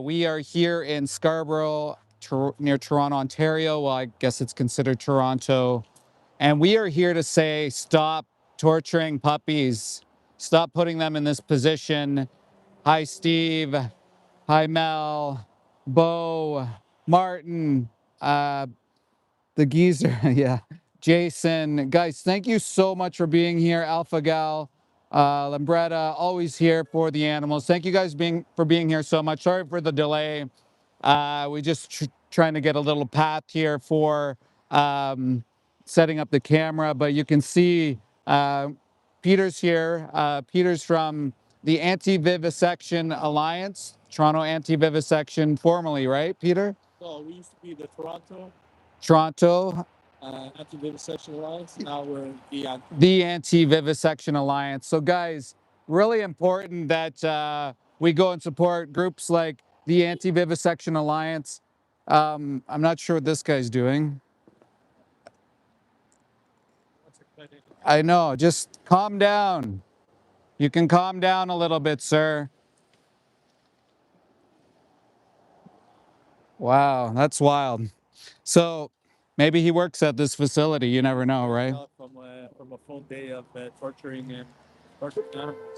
We are here in Scarborough, near Toronto, Ontario. Well, I guess it's considered Toronto. And we are here to say, stop torturing puppies. Stop putting them in this position. Hi, Steve. Hi, Mel. Bo. Martin. The geezer. Yeah. Jason. Guys, thank you so much for being here. Alpha Gal. Lambretta, always here for the animals. Thank you guys for being here so much. Sorry for the delay. We just trying to get a little path here for setting up the camera, but you can see Peter's here. Peter's from the Antivivsection Alliance, Toronto Antivivsection, formerly, right, Peter? So we used to be the Toronto Antivivsection Alliance. Now we're the Anti-Vivisection Alliance. So guys, really important that we go and support groups like the Anti-Vivisection Alliance. I'm not sure what this guy's doing. I know, just calm down. You can calm down a little bit, sir. Wow, that's wild. So maybe he works at this facility. You never know, right? From a full day of torturing animals.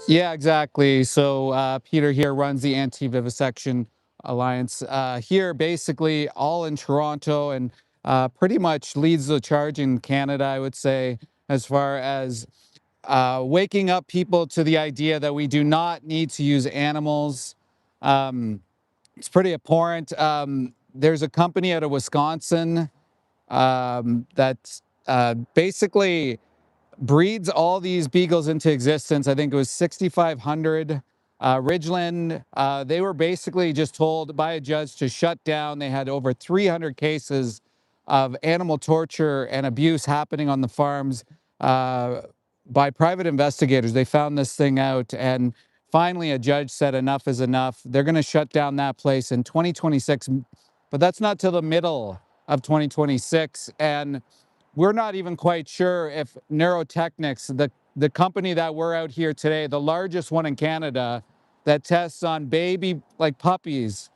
Yeah, exactly. So Peter here runs the Anti-Vivisection Alliance here, basically all in Toronto, and pretty much leads the charge in Canada, I would say, as far as waking up people to the idea that we do not need to use animals. It's pretty abhorrent. There's a company out of Wisconsin that basically breeds all these beagles into existence. I think it was 6,500. Ridgeland, they were basically just told by a judge to shut down. They had over 300 cases of animal torture and abuse happening on the farms by private investigators. They found this thing out, and finally a judge said enough is enough. They're going to shut down that place in 2026, but that's not till the middle of 2026. And we're not even quite sure if Nucro-Technics, the company that we're out here today, the largest one in Canada that tests on baby, like puppies,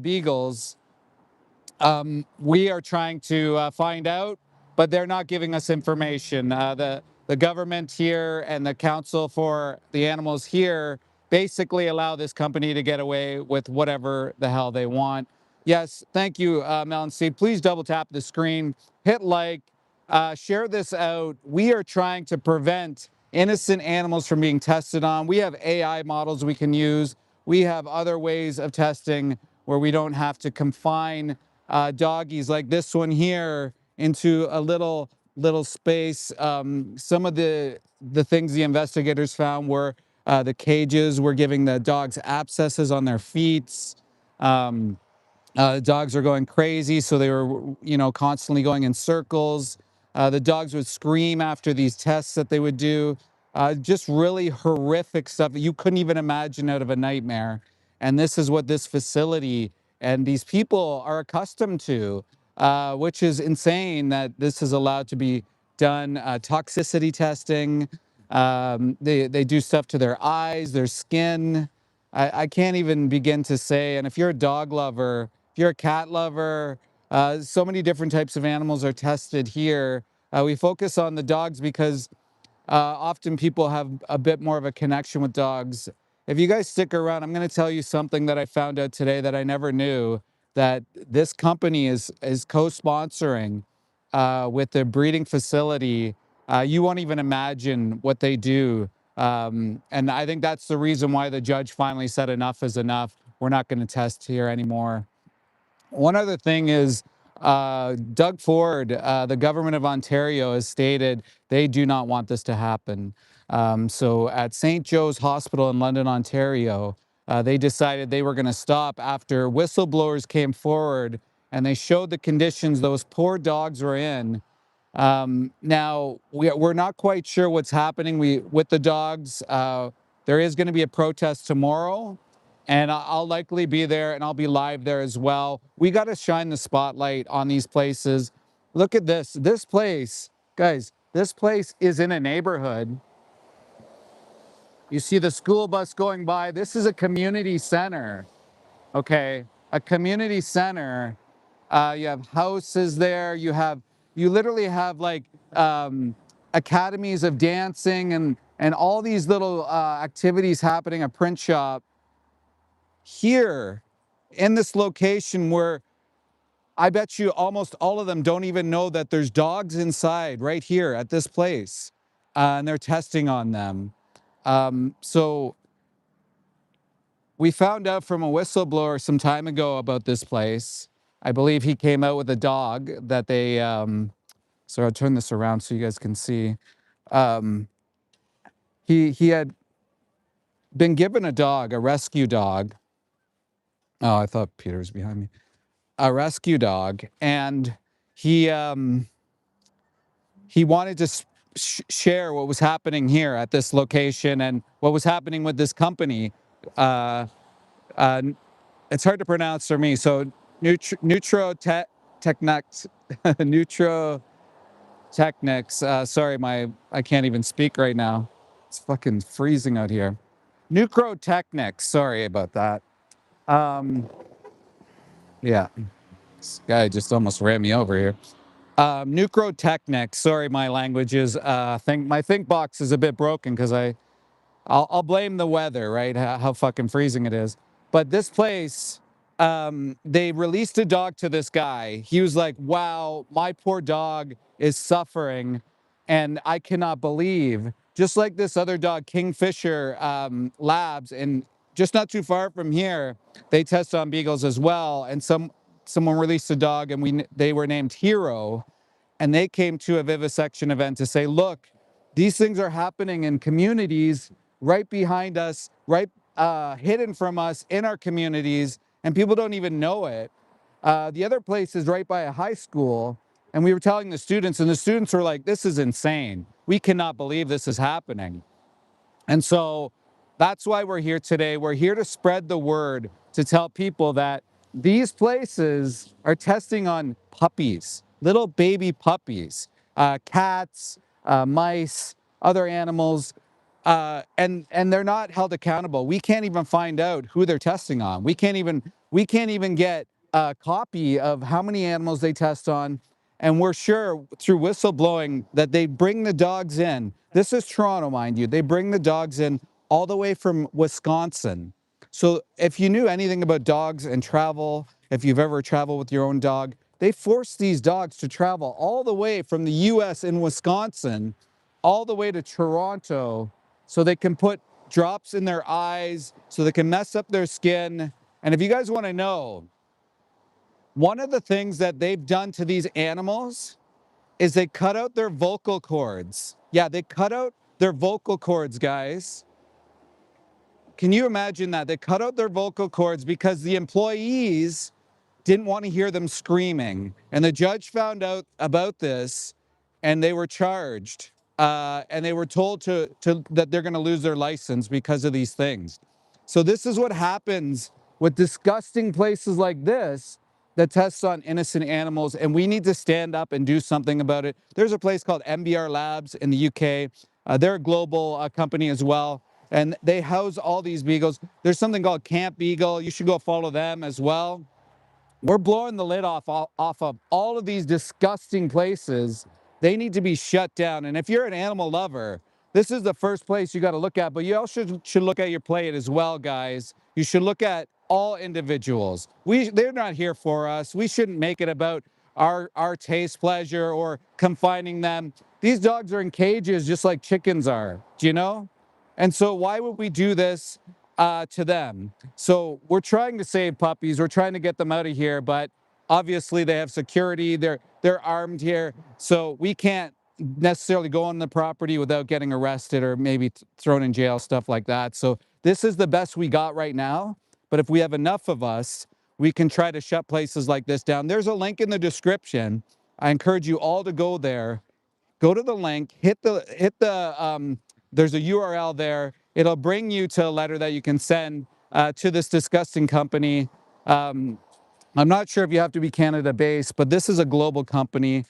beagles, we are trying to find out, but they're not giving us information. The government here and the Council for the Animals here basically allow this company to get away with whatever the hell they want. Yes, thank you, Mel and Steve. Please double tap the screen, hit like, share this out. We are trying to prevent innocent animals from being tested on. We have AI models we can use. We have other ways of testing where we don't have to confine doggies like this one here into a little space. Some of the things the investigators found were the cages were giving the dogs abscesses on their feet. The dogs are going crazy, so they were, constantly going in circles. The dogs would scream after these tests that they would do. Just really horrific stuff that you couldn't even imagine out of a nightmare. And this is what this facility and these people are accustomed to, which is insane that this is allowed to be done. Toxicity testing. They do stuff to their eyes, their skin. I can't even begin to say. And if you're a dog lover, if you're a cat lover, so many different types of animals are tested here. We focus on the dogs because often people have a bit more of a connection with dogs. If you guys stick around, I'm going to tell you something that I found out today that I never knew, that this company is co-sponsoring with the breeding facility. You won't even imagine what they do. And I think that's the reason why the judge finally said enough is enough. We're not going to test here anymore. One other thing is Doug Ford, the government of Ontario, has stated they do not want this to happen. So at St. Joe's Hospital in London, Ontario, they decided they were going to stop after whistleblowers came forward and they showed the conditions those poor dogs were in. Now, we're not quite sure what's happening with the dogs. There is going to be a protest tomorrow, and I'll likely be there, and I'll be live there as well. We got to shine the spotlight on these places. Look at this. This place, guys, this place is in a neighborhood. You see the school bus going by. This is a community center. okay, a community center. You have houses there. You literally have like academies of dancing and all these little activities happening. A print shop here in this location where I bet you almost all of them don't even know that there's dogs inside right here at this place, and they're testing on them. So we found out from a whistleblower some time ago about this place. I believe he came out with a dog that they, so I'll turn this around so you guys can see. Um, he had been given a dog, a rescue dog. Oh, I thought Peter was behind me. A rescue dog, and he he wanted to share what was happening here at this location and what was happening with this company. Uh, uh, it's hard to pronounce for me. So Nucro-Technics, Nucro-Technics. Sorry, I can't even speak right now. It's fucking freezing out here. Nucro-Technics. Sorry about that. Yeah, this guy just almost ran me over here. Nucro-Technics. Sorry, my language is. My think box is a bit broken because I'll blame the weather, right? How fucking freezing it is. But this place, they released a dog to this guy. He was like, wow, my poor dog is suffering. And I cannot believe, just like this other dog, Kingfisher Labs, and just not too far from here, they test on beagles as well. And someone released a dog and they were named Hero, and they came to a vivisection event to say, look, these things are happening in communities right behind us, right hidden from us in our communities, and people don't even know it. The other place is right by a high school, and we were telling the students, and the students were like, this is insane. We cannot believe this is happening. And so that's why we're here today. We're here to spread the word, to tell people that these places are testing on puppies, little baby puppies, cats, mice, other animals, and they're not held accountable. We can't even find out who they're testing on. We can't even get a copy of how many animals they test on. And we're sure through whistleblowing that they bring the dogs in. This is Toronto, mind you. They bring the dogs in all the way from Wisconsin. So if you knew anything about dogs and travel, if you've ever traveled with your own dog, they force these dogs to travel all the way from the US in Wisconsin, all the way to Toronto, so they can put drops in their eyes, so they can mess up their skin. And if you guys want to know, one of the things that they've done to these animals is they cut out their vocal cords. Yeah, they cut out their vocal cords, guys. Can you imagine that? They cut out their vocal cords because the employees didn't want to hear them screaming. And the judge found out about this, and they were charged. And they were told that they're going to lose their license because of these things. So this is what happens with disgusting places like this that tests on innocent animals, and we need to stand up and do something about it. There's a place called MBR Labs in the UK. They're a global company as well, and they house all these beagles. There's something called Camp Beagle. You should go follow them as well. We're blowing the lid off of all of these disgusting places. They need to be shut down. And if you're an animal lover, this is the first place you got to look at. But you also should look at your plate as well, guys. You should look at all individuals. They're not here for us. We shouldn't make it about our taste pleasure or confining them. These dogs are in cages just like chickens are. Do you know? And so why would we do this to them? So we're trying to save puppies. We're trying to get them out of here, but obviously they have security. They're armed here, so we can't necessarily go on the property without getting arrested or maybe thrown in jail, stuff like that. So this is the best we got right now. But if we have enough of us, we can try to shut places like this down. There's a link in the description. I encourage you all to go there. Go to the link, there's a URL there. It'll bring you to a letter that you can send to this disgusting company. I'm not sure if you have to be Canada based, but this is a global company.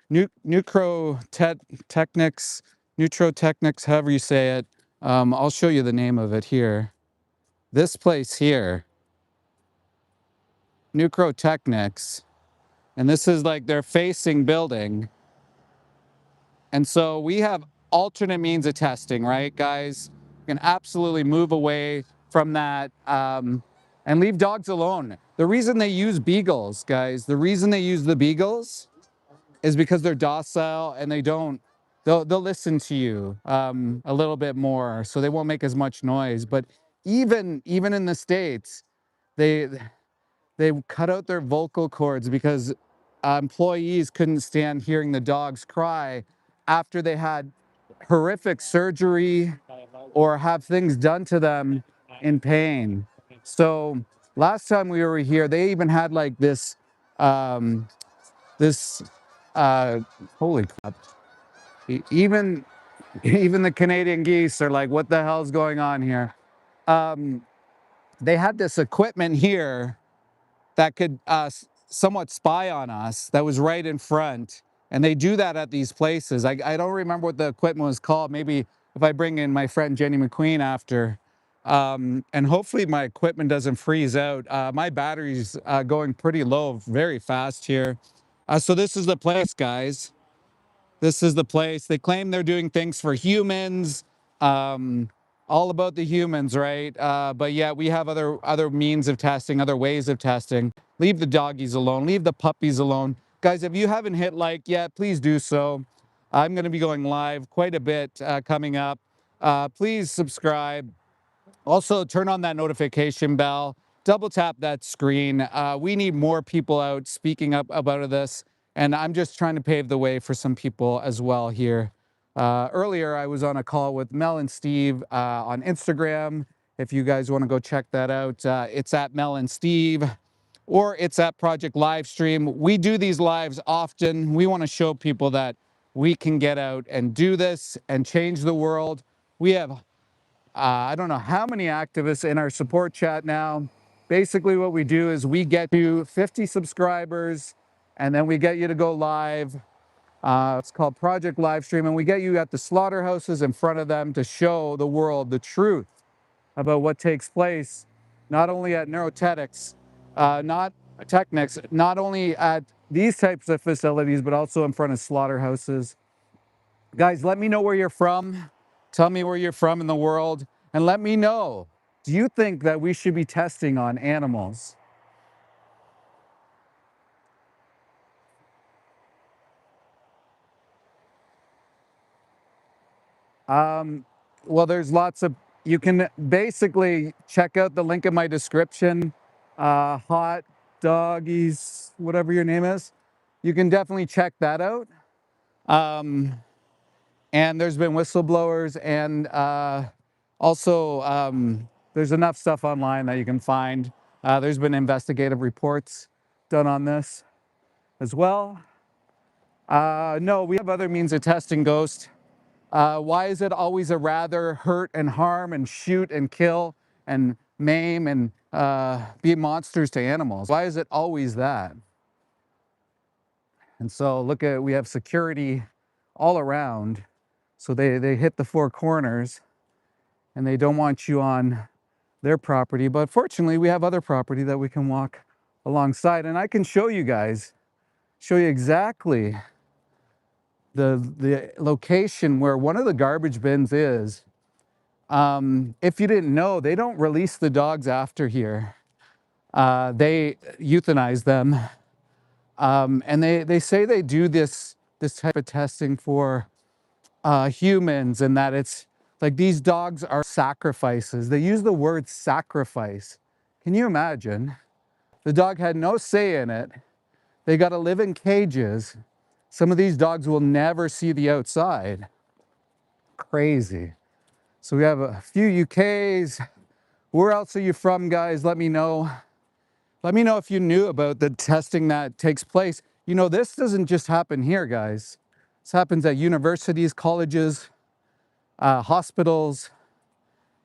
Nucro-Technics, Nucro-Technics, however you say it. I'll show you the name of it here. This place here. Nucro-Technics, and this is like their facing building. And so we have alternate means of testing, right, guys? You can absolutely move away from that and leave dogs alone. The reason they use beagles, guys, the reason they use the beagles is because they're docile and they'll listen to you a little bit more, so they won't make as much noise. But even in the States, they cut out their vocal cords because employees couldn't stand hearing the dogs cry after they had horrific surgery or have things done to them in pain. So last time we were here, they even had like um, this, uh, holy crap. Even, even the Canadian geese are like, what the hell's going on here? They had this equipment here that could somewhat spy on us, that was right in front. And they do that at these places. I don't remember what the equipment was called. Maybe if I bring in my friend Jenny McQueen after. And hopefully my equipment doesn't freeze out. My battery's going pretty low, very fast here. So this is the place, guys. This is the place. They claim they're doing things for humans, all about the humans, right? But yeah, we have other means of testing, other ways of testing. Leave the doggies alone. Leave the puppies alone. Guys, if you haven't hit like yet, please do so. I'm going to be going live quite a bit coming up. Please subscribe. Also, turn on that notification bell. Double tap that screen. We need more people out speaking up about this. And I'm just trying to pave the way for some people as well here. Earlier, I was on a call with Mel and Steve on Instagram. If you guys want to go check that out, it's at Mel and Steve, or it's at Project Livestream. We do these lives often. We want to show people that we can get out and do this and change the world. We have I don't know how many activists in our support chat now. Basically what we do is we get you 50 subscribers and then we get you to go live. It's called Project Livestream, and we get you at the slaughterhouses in front of them to show the world the truth about what takes place, not only at Neurotechnics, not only at these types of facilities, but also in front of slaughterhouses. Guys, let me know where you're from. Tell me where you're from in the world, and let me know, do you think that we should be testing on animals? Well, there's lots of, you can basically check out the link in my description, Hot Doggies, whatever your name is. You can definitely check that out. And there's been whistleblowers, and also there's enough stuff online that you can find. There's been investigative reports done on this as well. No, we have other means of testing ghosts. Why is it always a rather hurt and harm and shoot and kill and maim and be monsters to animals? Why is it always that? And so look at, we have security all around. So they hit the four corners and they don't want you on their property. But fortunately, we have other property that we can walk alongside. And I can show you guys, show you exactly the location where one of the garbage bins is. If you didn't know, they don't release the dogs after here. They euthanize them. And they say they do this type of testing for humans, and that it's like these dogs are sacrifices. They use the word sacrifice. Can you imagine? The dog had no say in it. They got to live in cages. Some of these dogs will never see the outside. Crazy. So we have a few UKs. Where else are you from, guys? Let me know. Let me know if you knew about the testing that takes place. You know, this doesn't just happen here, guys. This happens at universities, colleges, hospitals,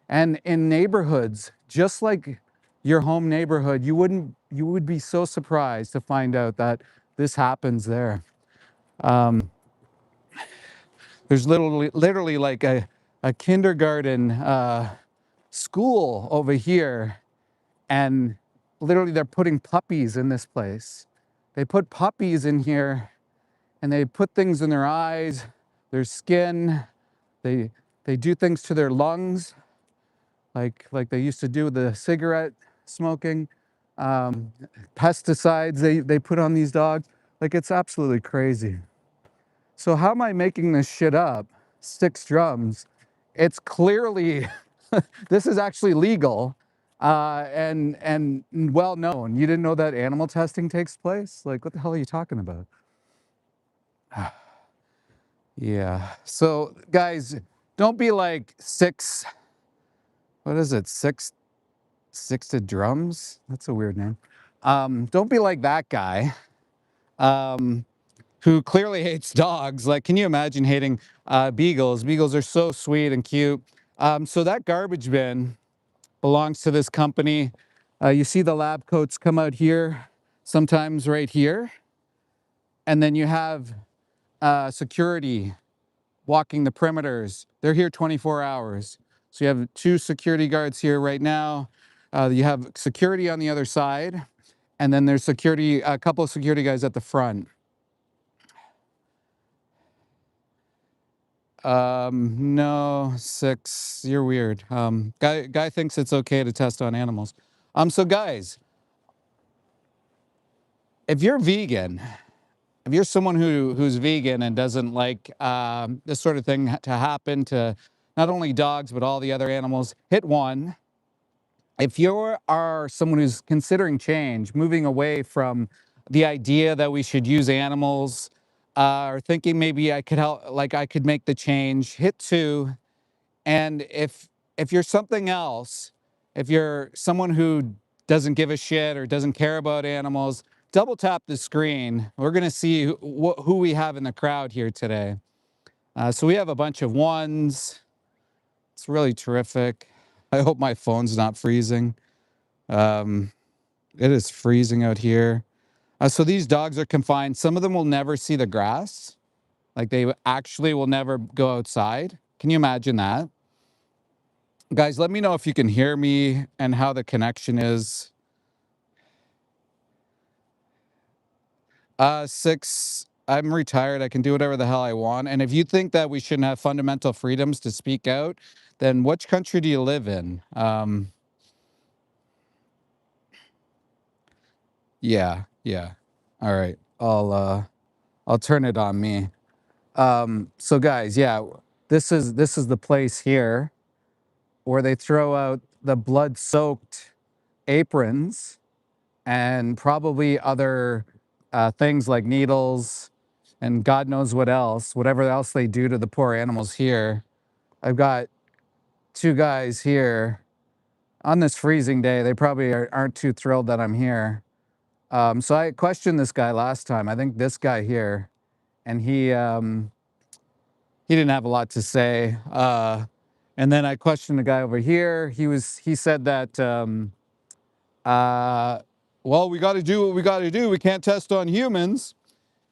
and in neighborhoods, just like your home neighborhood. You would be so surprised to find out that this happens there. There's literally like a kindergarten school over here, and literally they're putting puppies in this place. They put puppies in here, and they put things in their eyes, their skin. They do things to their lungs, like they used to do with the cigarette smoking. Pesticides they put on these dogs. Like, it's absolutely crazy. So how am I making this shit up? 6 drums. It's clearly, this is actually legal, and well known. You didn't know that animal testing takes place? Like, what the hell are you talking about? Yeah. So guys, don't be like what is it? Six to drums? That's a weird name. Don't be like that guy. Who clearly hates dogs. Like, can you imagine hating beagles? Beagles are so sweet and cute. So that garbage bin belongs to this company. You see the lab coats come out here, sometimes right here. And then you have security walking the perimeters. They're here 24 hours. So you have 2 security guards here right now. You have security on the other side. And then there's a couple of security guys at the front. No, 6. You're weird. Guy thinks it's okay to test on animals. So guys, if you're vegan, if you're someone who's vegan and doesn't like this sort of thing to happen to not only dogs but all the other animals, hit 1. If you are someone who's considering change, moving away from the idea that we should use animals, or thinking maybe I could help, like I could make the change, hit 2. And if you're something else, if you're someone who doesn't give a shit or doesn't care about animals, double tap the screen. We're going to see who we have in the crowd here today. So we have a bunch of 1s. It's really terrific. I hope my phone's not freezing. It is freezing out here. So these dogs are confined. Some of them will never see the grass. Like, they actually will never go outside. Can you imagine that? Guys, let me know if you can hear me and how the connection is. 6, I'm retired. I can do whatever the hell I want. And if you think that we shouldn't have fundamental freedoms to speak out, then which country do you live in? Yeah. All right. I'll turn it on me. So guys, yeah, this is the place here where they throw out the blood-soaked aprons and probably other things like needles and God knows what else, whatever else they do to the poor animals here. I've got 2 guys here on this freezing day. They probably aren't too thrilled that I'm here. So I questioned this guy last time. I think this guy here, and he didn't have a lot to say. And then I questioned the guy over here. He said that, well, we got to do what we got to do. We can't test on humans.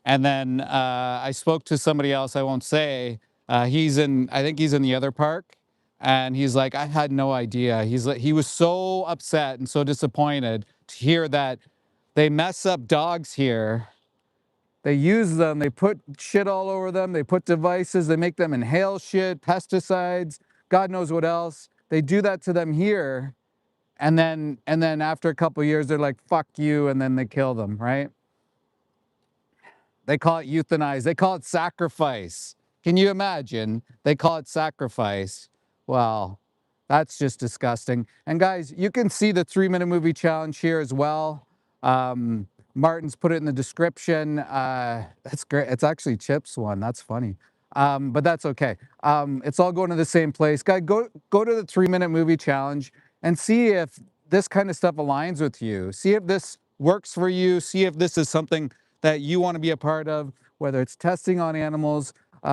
And then I spoke to somebody else, I won't say. I think he's in the other park. And he's like, I had no idea. He was so upset and so disappointed to hear that they mess up dogs here. They use them, they put shit all over them, they put devices, they make them inhale shit, pesticides, God knows what else. They do that to them here. And then after a couple of years, they're like, fuck you, and then they kill them, right? They call it euthanize. They call it sacrifice. Can you imagine? They call it sacrifice. Well, that's just disgusting. And guys, you can see the 3-minute movie challenge here as well. Martin's put it in the description. That's great. It's actually Chip's one. That's funny. But that's okay. It's all going to the same place. Guys, go to the 3-minute movie challenge and see if this kind of stuff aligns with you. See if this works for you. See if this is something that you want to be a part of, whether it's testing on animals.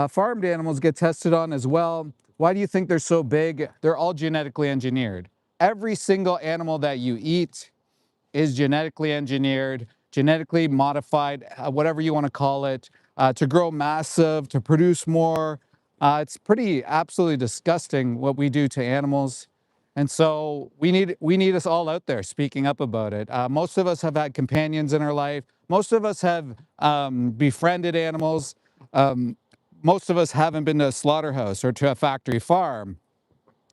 Farmed animals get tested on as well. Why do you think they're so big? They're all genetically engineered. Every single animal that you eat is genetically engineered, genetically modified, whatever you want to call it, to grow massive, to produce more. It's pretty absolutely disgusting what we do to animals. And so we need us all out there speaking up about it. Most of us have had companions in our life. Most of us have befriended animals. Most of us haven't been to a slaughterhouse or to a factory farm.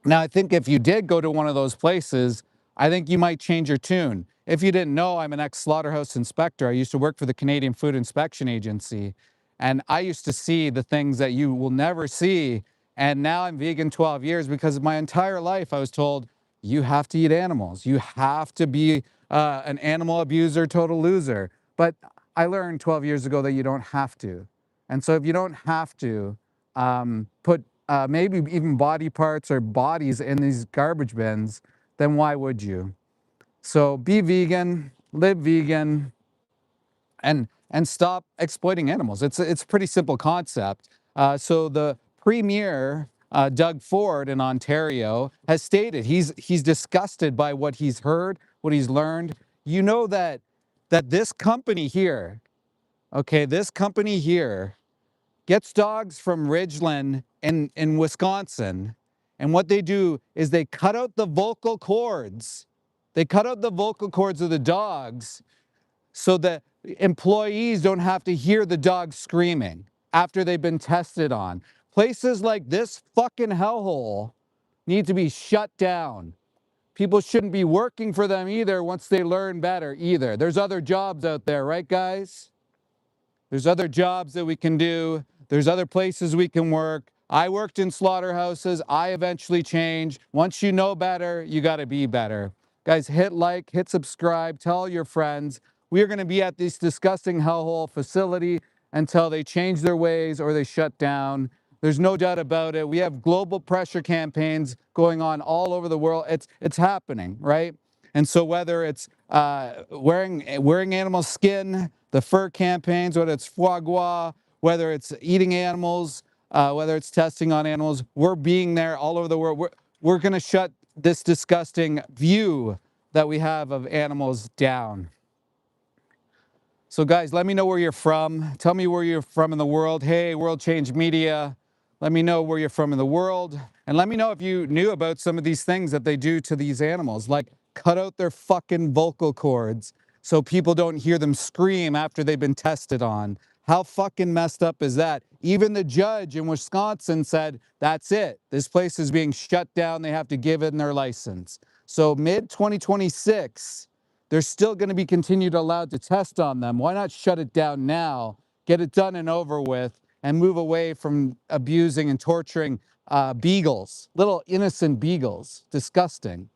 Now, I think if you did go to one of those places, I think you might change your tune. If you didn't know, I'm an ex-slaughterhouse inspector. I used to work for the Canadian Food Inspection Agency, and I used to see the things that you will never see. And now I'm vegan 12 years because my entire life I was told, you have to eat animals. You have to be an animal abuser, total loser. But I learned 12 years ago that you don't have to. And so if you don't have to put maybe even body parts or bodies in these garbage bins, then why would you? So be vegan, live vegan, and stop exploiting animals. It's a pretty simple concept. So the premier, Doug Ford in Ontario, has stated he's disgusted by what he's heard, what he's learned. You know that this company here, okay, this company here gets dogs from Ridgeland in Wisconsin. And what they do is they cut out the vocal cords. They cut out the vocal cords of the dogs so that employees don't have to hear the dogs screaming after they've been tested on. Places like this fucking hellhole need to be shut down. People shouldn't be working for them either once they learn better either. There's other jobs out there, right, guys? There's other jobs that we can do. There's other places we can work. I worked in slaughterhouses. I eventually changed. Once you know better, you got to be better. Guys, hit like, hit subscribe, tell your friends. We are going to be at this disgusting hellhole facility until they change their ways or they shut down. There's no doubt about it. We have global pressure campaigns going on all over the world. It's happening, right? And so whether it's wearing animal skin, the fur campaigns, whether it's foie gras, whether it's eating animals, whether it's testing on animals, we're being there all over the world. We're going to shut this disgusting view that we have of animals down. So guys, let me know where you're from. Tell me where you're from in the world. Hey, World Change Media, let me know where you're from in the world. And let me know if you knew about some of these things that they do to these animals, like cut out their fucking vocal cords so people don't hear them scream after they've been tested on. How fucking messed up is that? Even the judge in Wisconsin said, that's it. This place is being shut down. They have to give in their license. So mid-2026, they're still going to be continued allowed to test on them. Why not shut it down now, get it done and over with, and move away from abusing and torturing beagles, little innocent beagles? Disgusting.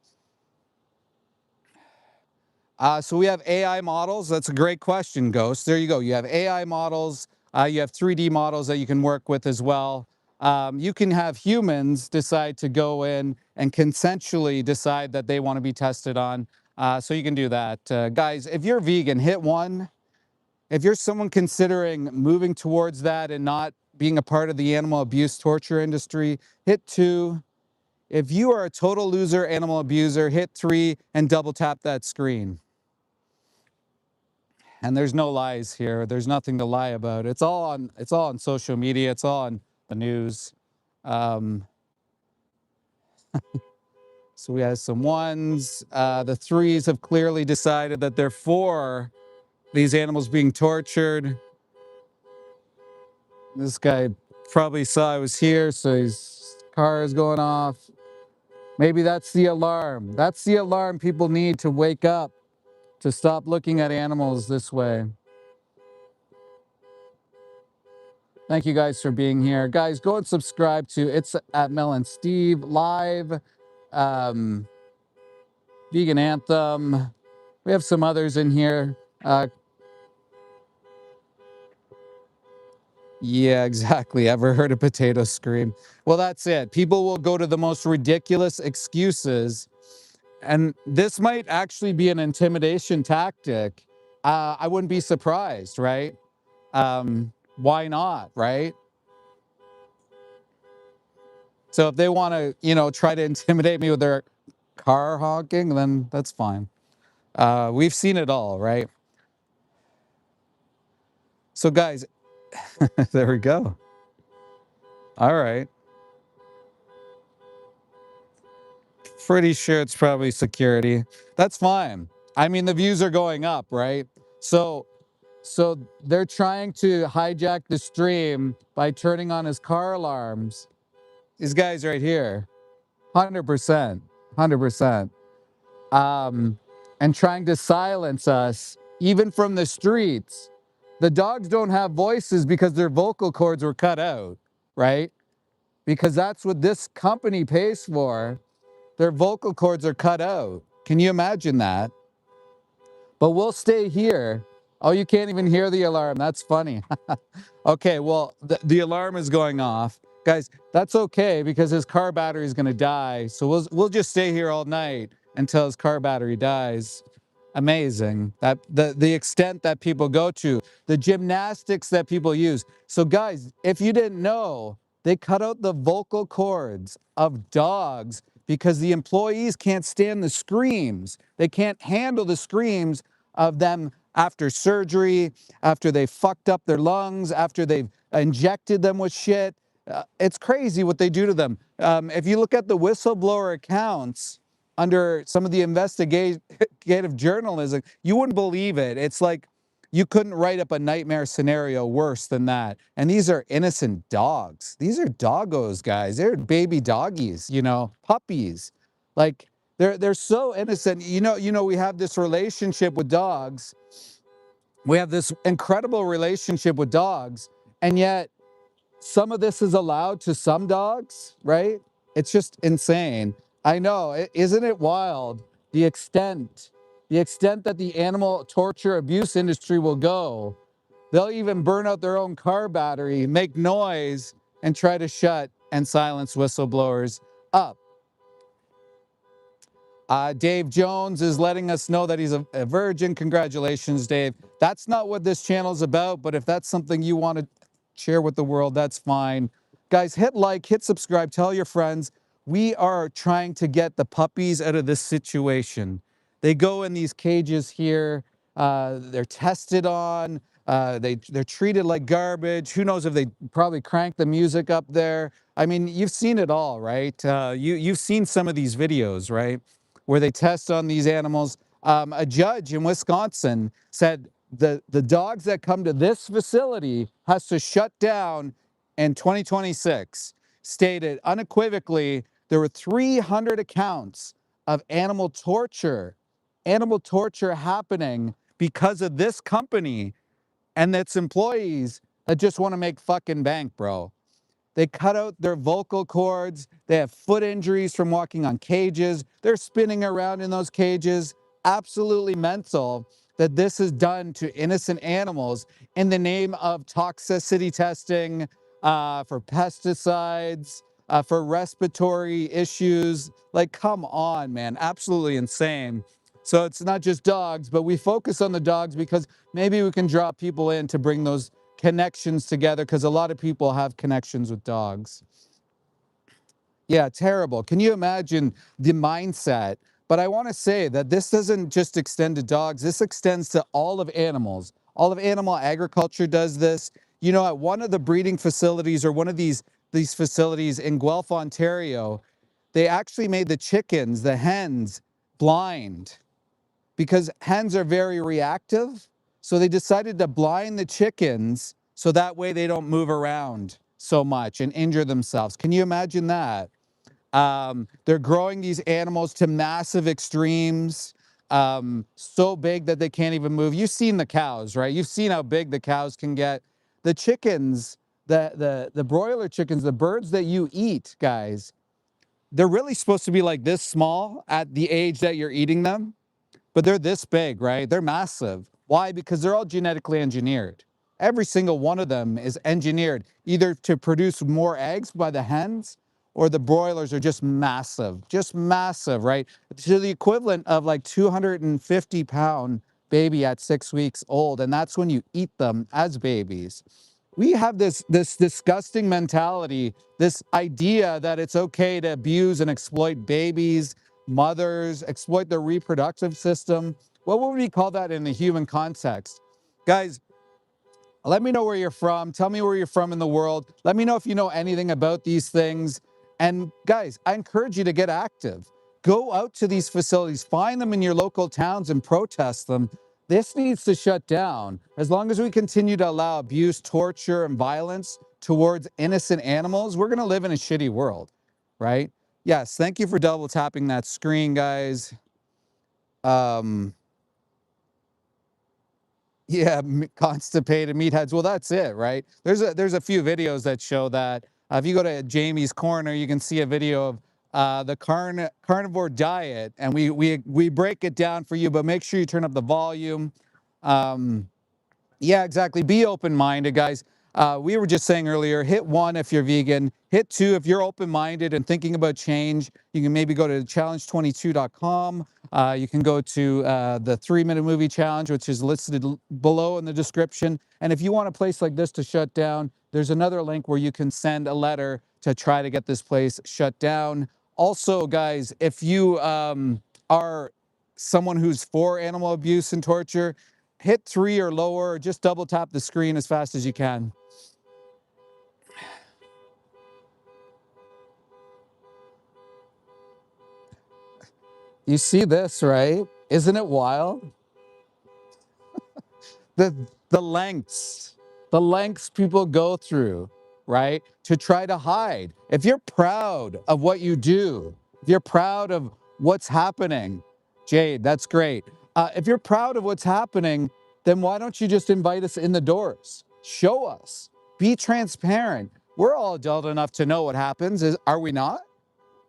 So we have AI models. That's a great question, Ghost. There you go. You have AI models. You have 3D models that you can work with as well. You can have humans decide to go in and consensually decide that they want to be tested on. So you can do that. Guys, if you're vegan, hit 1. If you're someone considering moving towards that and not being a part of the animal abuse torture industry, hit 2. If you are a total loser animal abuser, hit 3 and double tap that screen. And there's no lies here. There's nothing to lie about. It's all on social media. It's all on the news. So we have some 1s. The 3s have clearly decided that they're for these animals being tortured. This guy probably saw I was here, so his car is going off. Maybe that's the alarm. That's the alarm people need to wake up, to stop looking at animals this way. Thank you guys for being here. Guys, go and subscribe to It's at Mel and Steve Live, Vegan Anthem. We have some others in here. Yeah, exactly. Ever heard a potato scream? Well, that's it. People will go to the most ridiculous excuses. And this might actually be an intimidation tactic. I wouldn't be surprised, right? Why not, right? So if they want to, try to intimidate me with their car honking, then that's fine. We've seen it all, right? So guys, there we go. All right. Pretty sure it's probably security. That's fine. I mean, the views are going up, right? So they're trying to hijack the stream by turning on his car alarms. These guys right here, 100%, 100%. And trying to silence us, even from the streets. The dogs don't have voices because their vocal cords were cut out, right? Because that's what this company pays for. Their vocal cords are cut out. Can you imagine that? But we'll stay here. Oh, you can't even hear the alarm. That's funny. Okay, well, the alarm is going off. Guys, that's okay because his car battery is going to die. So we'll just stay here all night until his car battery dies. Amazing. That the extent that people go to, the gymnastics that people use. So guys, if you didn't know, they cut out the vocal cords of dogs because the employees can't stand the screams. They can't handle the screams of them after surgery, after they fucked up their lungs, after they've injected them with shit. It's crazy what they do to them. If you look at the whistleblower accounts under some of the investigative journalism, you wouldn't believe it. It's like you couldn't write up a nightmare scenario worse than that. And these are innocent dogs. These are doggos, guys. They're baby doggies, you know, puppies. Like they're so innocent. You know, we have this relationship with dogs. We have this incredible relationship with dogs, and yet some of this is allowed to some dogs, right? It's just insane. I know, isn't it wild the extent that the animal torture abuse industry will go. They'll even burn out their own car battery, make noise, and try to shut and silence whistleblowers up. Dave Jones is letting us know that he's a virgin. Congratulations, Dave. That's not what this channel is about, but if that's something you want to share with the world, that's fine. Guys, hit like, hit subscribe, tell your friends. We are trying to get the puppies out of this situation. They go in these cages here. They're tested on. They're treated like garbage. Who knows if they probably crank the music up there. I mean, you've seen it all, right? You've seen some of these videos, right? Where they test on these animals. A judge in Wisconsin said the dogs that come to this facility has to shut down in 2026. Stated unequivocally there were 300 accounts of animal torture happening because of this company and its employees that just want to make fucking bank, bro. They cut out their vocal cords. They have foot injuries from walking on cages. They're spinning around in those cages. Absolutely mental that this is done to innocent animals in the name of toxicity testing, for pesticides, for respiratory issues. Like, come on, man. Absolutely insane. So it's not just dogs, but we focus on the dogs because maybe we can draw people in to bring those connections together because a lot of people have connections with dogs. Yeah, terrible. Can you imagine the mindset? But I want to say that this doesn't just extend to dogs. This extends to all of animals. All of animal agriculture does this. You know, at one of the breeding facilities or one of these facilities in Guelph, Ontario, they actually made the chickens, the hens, blind because hens are very reactive. So they decided to blind the chickens so that way they don't move around so much and injure themselves. Can you imagine that? They're growing these animals to massive extremes, so big that they can't even move. You've seen the cows, right? You've seen how big the cows can get. The chickens, the broiler chickens, the birds that you eat, guys, they're really supposed to be like this small at the age that you're eating them. But they're this big, right? They're massive. Why? Because they're all genetically engineered. Every single one of them is engineered either to produce more eggs by the hens or the broilers are just massive, right? To the equivalent of like 250-pound baby at 6 weeks old. And that's when you eat them as babies. We have this disgusting mentality, this idea that it's okay to abuse and exploit babies, mothers, exploit their reproductive system. What would we call that in the human context? Guys, let me know where you're from. Tell me where you're from in the world. Let me know if you know anything about these things. And guys, I encourage you to get active. Go out to these facilities, find them in your local towns and protest them. This needs to shut down. As long as we continue to allow abuse, torture, and violence towards innocent animals, we're going to live in a shitty world, right? Yes, thank you for double tapping that screen, guys. Yeah, constipated meatheads. Well, that's it, right? There's a few videos that show that. If you go to Jamie's Corner, you can see a video of the carnivore diet, and we break it down for you. But make sure you turn up the volume. Um, yeah, exactly. Be open-minded, guys. We were just saying earlier, hit 1 if you're vegan, hit 2 if you're open-minded and thinking about change. You can maybe go to challenge22.com. You can go to the 3-minute movie challenge, which is listed below in the description. And if you want a place like this to shut down, there's another link where you can send a letter to try to get this place shut down. Also, guys, if you are someone who's for animal abuse and torture, hit 3 or lower, or just double tap the screen as fast as you can. You see this, right? Isn't it wild? The the lengths, the lengths people go through, right? To try to hide. If you're proud of what you do, if you're proud of what's happening, Jade, that's great. If you're proud of what's happening, then why don't you just invite us in the doors? Show us. Be transparent. We're all adult enough to know what happens. Are we not?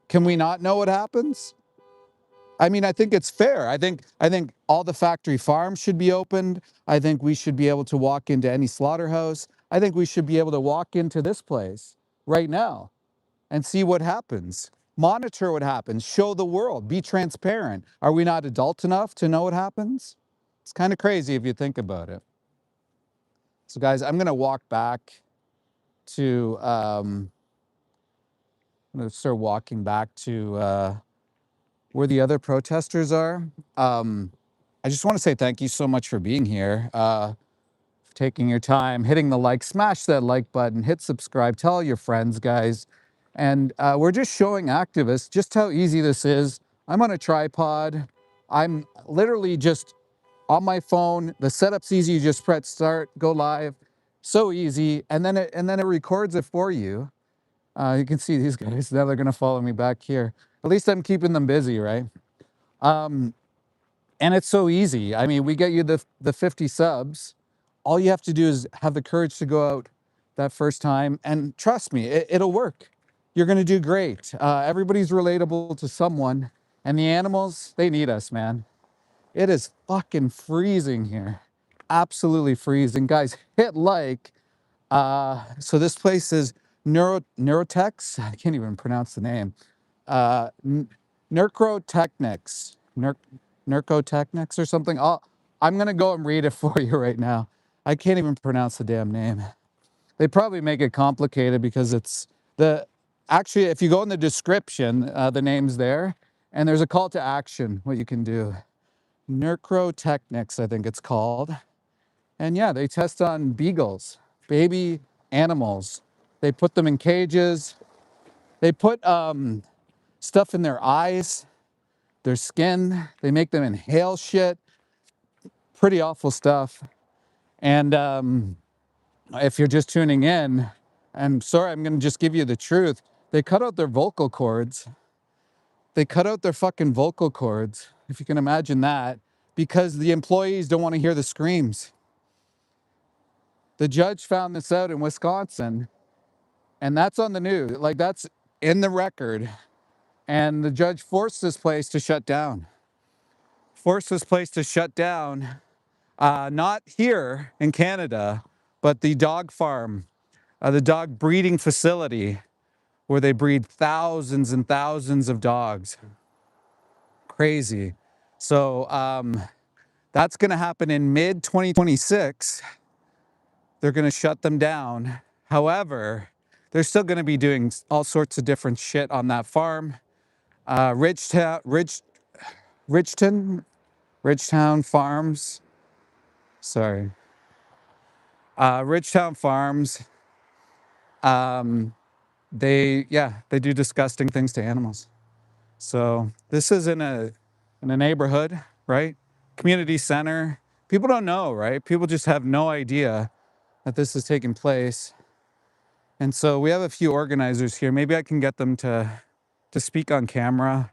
Can we not know what happens? I mean, I think it's fair. I think all the factory farms should be opened. I think we should be able to walk into any slaughterhouse. I think we should be able to walk into this place right now and see what happens. Monitor what happens. Show the world. Be transparent. Are we not adult enough to know what happens? It's kind of crazy if you think about it. So, guys, I'm going to walk back to, I'm going to start walking back to where the other protesters are. I just want to say thank you so much for being here, for taking your time, hitting the like, smash that like button, hit subscribe, tell all your friends, guys. And we're just showing activists just how easy this is. I'm on a tripod. I'm literally just on my phone. The setup's easy. You just press start, go live. So easy. And then it records it for you. You can see these guys. Now they're going to follow me back here. At least I'm keeping them busy, right? And it's so easy. I mean, we get you the 50 subs. All you have to do is have the courage to go out that first time. And trust me, it'll work. You're going to do great. Everybody's relatable to someone. And the animals, they need us, man. It is fucking freezing here. Absolutely freezing. Guys, hit like. So this place is Neurotex. I can't even pronounce the name. Uh, Nucro-Technics. Nucro-Technics or something. I'm going to go and read it for you right now. I can't even pronounce the damn name. They probably make it complicated because it's actually, if you go in the description, the name's there, and there's a call to action, what you can do. Nucro-Technics, I think it's called. And yeah, they test on beagles, baby animals. They put them in cages. They put stuff in their eyes, their skin. They make them inhale shit. Pretty awful stuff. And if you're just tuning in, I'm sorry, I'm going to just give you the truth. They cut out their vocal cords. They cut out their fucking vocal cords, if you can imagine that, because the employees don't want to hear the screams. The judge found this out in Wisconsin, and that's on the news. Like, that's in the record. And the judge forced this place to shut down. Forced this place to shut down. Not here in Canada, but the dog farm, the dog breeding facility where they breed thousands and thousands of dogs. Crazy. So that's going to happen in mid 2026. They're going to shut them down. However, they're still going to be doing all sorts of different shit on that farm. Ridgetown Farms. Sorry. Ridgetown Farms. They do disgusting things to animals. So this is in a neighborhood, right? Community center. People don't know, right? People just have no idea that this is taking place. And so we have a few organizers here. Maybe I can get them to speak on camera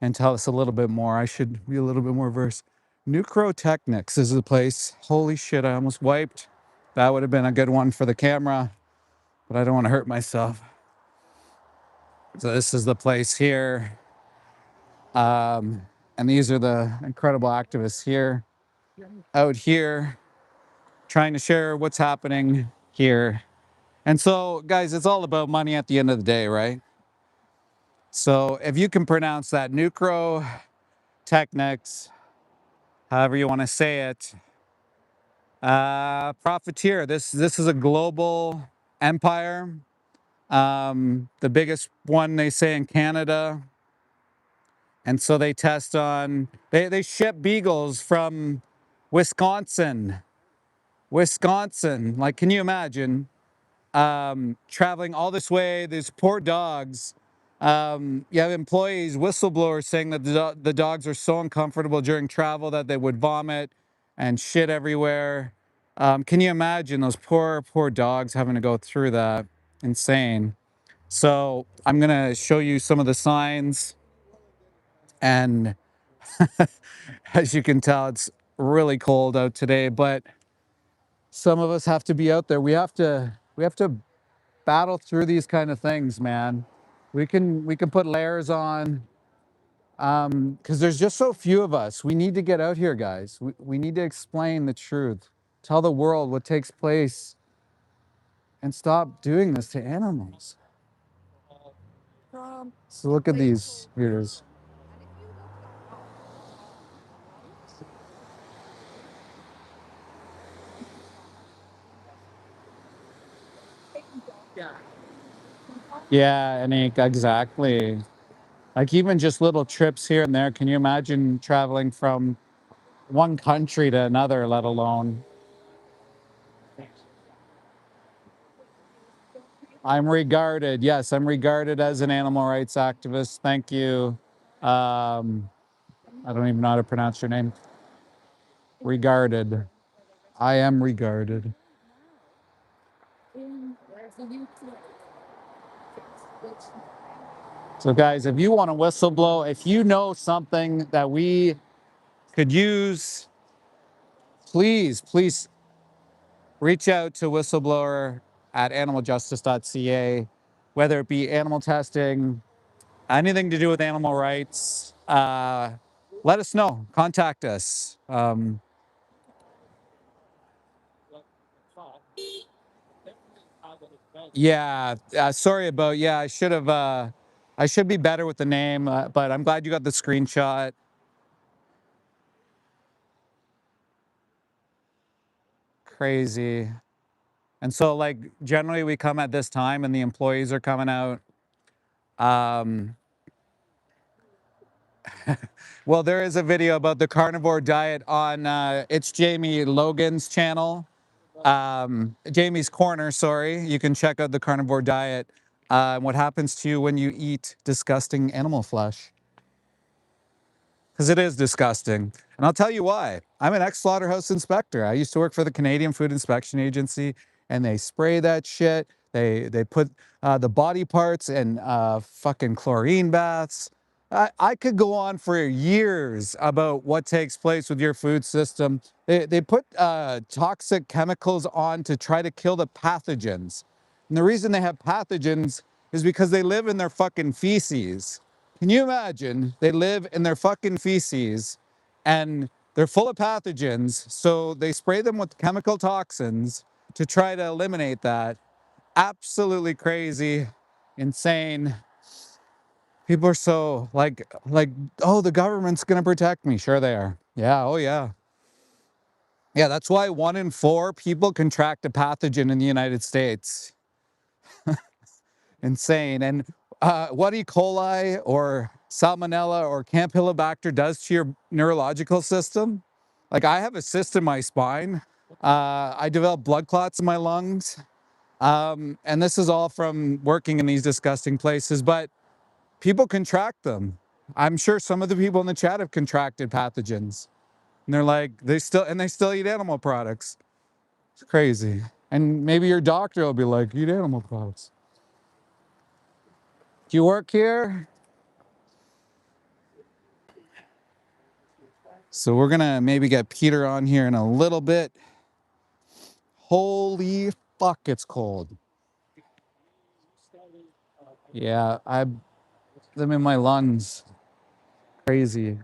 and tell us a little bit more. I should be a little bit more versed. Nucro-Technics is the place. Holy shit, I almost wiped. That would have been a good one for the camera, but I don't want to hurt myself. So this is the place here. And these are the incredible activists here, out here, trying to share what's happening here. And so, guys, it's all about money at the end of the day, right? So if you can pronounce that, Nucro-Technics, however you want to say it, profiteer. This is a global empire. The biggest one, they say, in Canada. And so they test on, they ship beagles from Wisconsin. Like, can you imagine traveling all this way, these poor dogs? You have employees, whistleblowers saying that the dogs are so uncomfortable during travel that they would vomit and shit everywhere. Can you imagine those poor dogs having to go through that? Insane. So I'm gonna show you some of the signs, and as you can tell, it's really cold out today, but some of us have to be out there. We have to battle through these kind of things, man. We can put layers on, because there's just so few of us. We need to get out here, guys. We need to explain the truth, tell the world what takes place, and stop doing this to animals. So look at these. Here it is. Yeah, Anik, exactly. Like even just little trips here and there. Can you imagine traveling from one country to another, let alone? Yes, I'm regarded as an animal rights activist. Thank you. I don't even know how to pronounce your name. Regarded. I am regarded. So, guys, if you want to whistleblow, if you know something that we could use, please reach out to whistleblower at animaljustice.ca, whether it be animal testing, anything to do with animal rights. Let us know. Contact us. Yeah, sorry about. Yeah, I should have. I should be better with the name, but I'm glad you got the screenshot. Crazy. And so, like, generally we come at this time, and the employees are coming out. Um, well, there is a video about the carnivore diet on it's Jamie Logan's channel. Jamie's Corner, sorry. You can check out the carnivore diet. What happens to you when you eat disgusting animal flesh? Because it is disgusting. And I'll tell you why. I'm an ex-slaughterhouse inspector. I used to work for the Canadian Food Inspection Agency, and they spray that shit. They put the body parts in fucking chlorine baths. I could go on for years about what takes place with your food system. They put toxic chemicals on to try to kill the pathogens. And the reason they have pathogens is because they live in their fucking feces. Can you imagine? They live in their fucking feces and they're full of pathogens. So they spray them with chemical toxins to try to eliminate that. Absolutely crazy, insane. People are so like, oh, the government's going to protect me. Sure they are. Yeah. Oh, yeah. Yeah. That's why 1 in 4 people contract a pathogen in the United States. Insane. And what E. coli or salmonella or campylobacter does to your neurological system, like I have a cyst in my spine. I developed blood clots in my lungs. And this is all from working in these disgusting places, but people contract them. I'm sure some of the people in the chat have contracted pathogens. And they're like, they still eat animal products. It's crazy. And maybe your doctor will be like, eat animal products. Do you work here? So we're gonna maybe get Peter on here in a little bit. Holy fuck, it's cold. Yeah, I'm in my lungs. Crazy.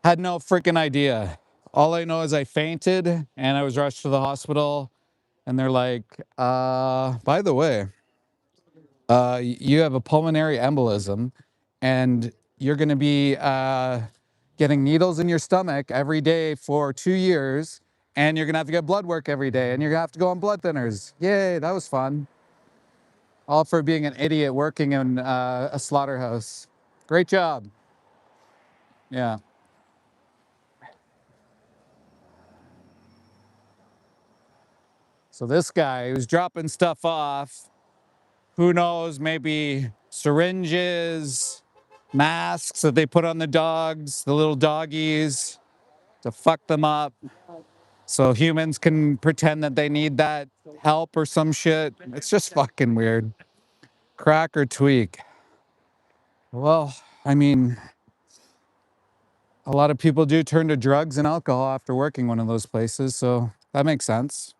Had no freaking idea. All I know is I fainted and I was rushed to the hospital. And they're like, by the way, you have a pulmonary embolism and you're going to be getting needles in your stomach every day for 2 years. And you're going to have to get blood work every day. And you're going to have to go on blood thinners. Yay, that was fun. All for being an idiot working in a slaughterhouse. Great job. Yeah. So this guy who's dropping stuff off, who knows, maybe syringes, masks that they put on the dogs, the little doggies, to fuck them up. So humans can pretend that they need that help or some shit. It's just fucking weird. Crack or tweak. Well, I mean, a lot of people do turn to drugs and alcohol after working one of those places, so that makes sense.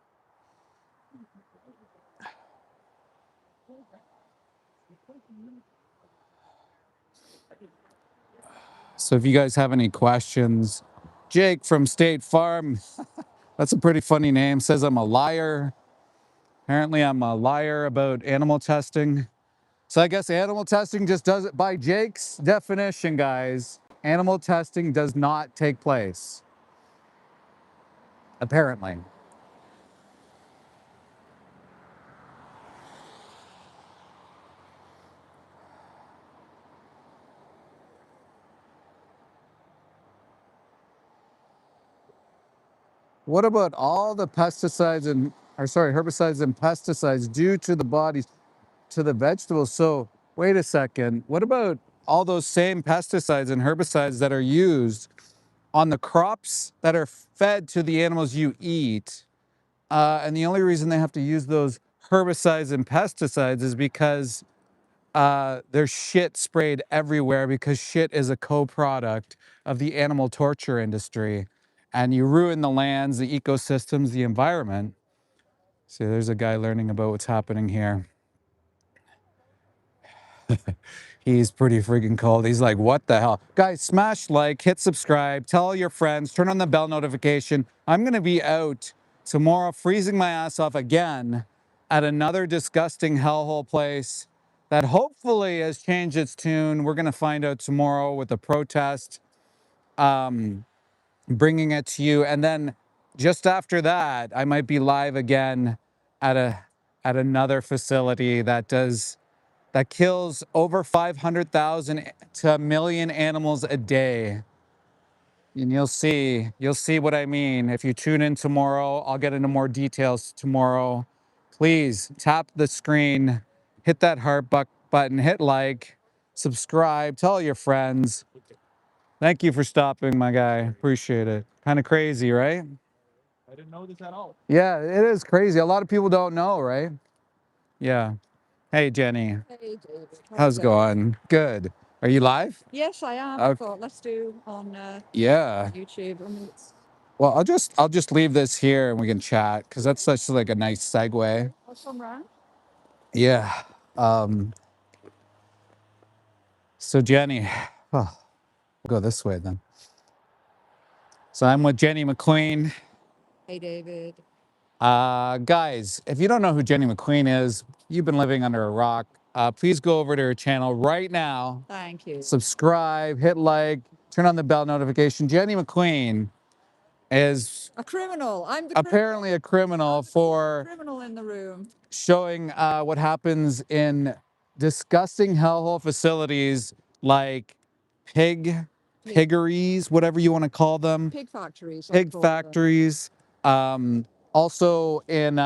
So if you guys have any questions, Jake from State Farm, that's a pretty funny name, says I'm a liar. Apparently I'm a liar about animal testing. So I guess animal testing just does it by Jake's definition, guys. Animal testing does not take place. Apparently. What about all the pesticides and, herbicides and pesticides due to the bodies, to the vegetables? So wait a second. What about all those same pesticides and herbicides that are used on the crops that are fed to the animals you eat? And the only reason they have to use those herbicides and pesticides is because there's shit sprayed everywhere, because shit is a co-product of the animal torture industry. And you ruin the lands, the ecosystems, the environment. See, there's a guy learning about what's happening here. He's pretty freaking cold. He's like, what the hell? Guys, smash like, hit subscribe, tell all your friends, turn on the bell notification. I'm going to be out tomorrow freezing my ass off again at another disgusting hellhole place that hopefully has changed its tune. We're going to find out tomorrow with a protest, bringing it to you. And then just after that, I might be live again at another facility that kills over 500,000 to a million animals a day. And you'll see what I mean. If you tune in tomorrow, I'll get into more details tomorrow. Please tap the screen, hit that heart button, hit like, subscribe, tell all your friends. Thank you for stopping, my guy. Appreciate it. Kind of crazy, right? I didn't know this at all. Yeah, it is crazy. A lot of people don't know, right? Yeah. Hey, Jenny. Hey, David. How's it going? Good. Are you live? Yes, I am. Okay. I thought let's do on Yeah. YouTube. I mean, it's Well, I'll just leave this here and we can chat because that's such like a nice segue. I'll come round. Yeah. Um, so Jenny, oh, we'll go this way then. So I'm with Jenny McQueen. Hey, David. Guys, if you don't know who Jenny McQueen is, you've been living under a rock. Please go over to her channel right now. Thank you. Subscribe, hit like, turn on the bell notification. Jenny McQueen is A criminal. I'm the apparently a criminal for criminal in the room. showing what happens in disgusting hellhole facilities like piggeries, whatever you want to call them. Pig factories. Pig factories. Also in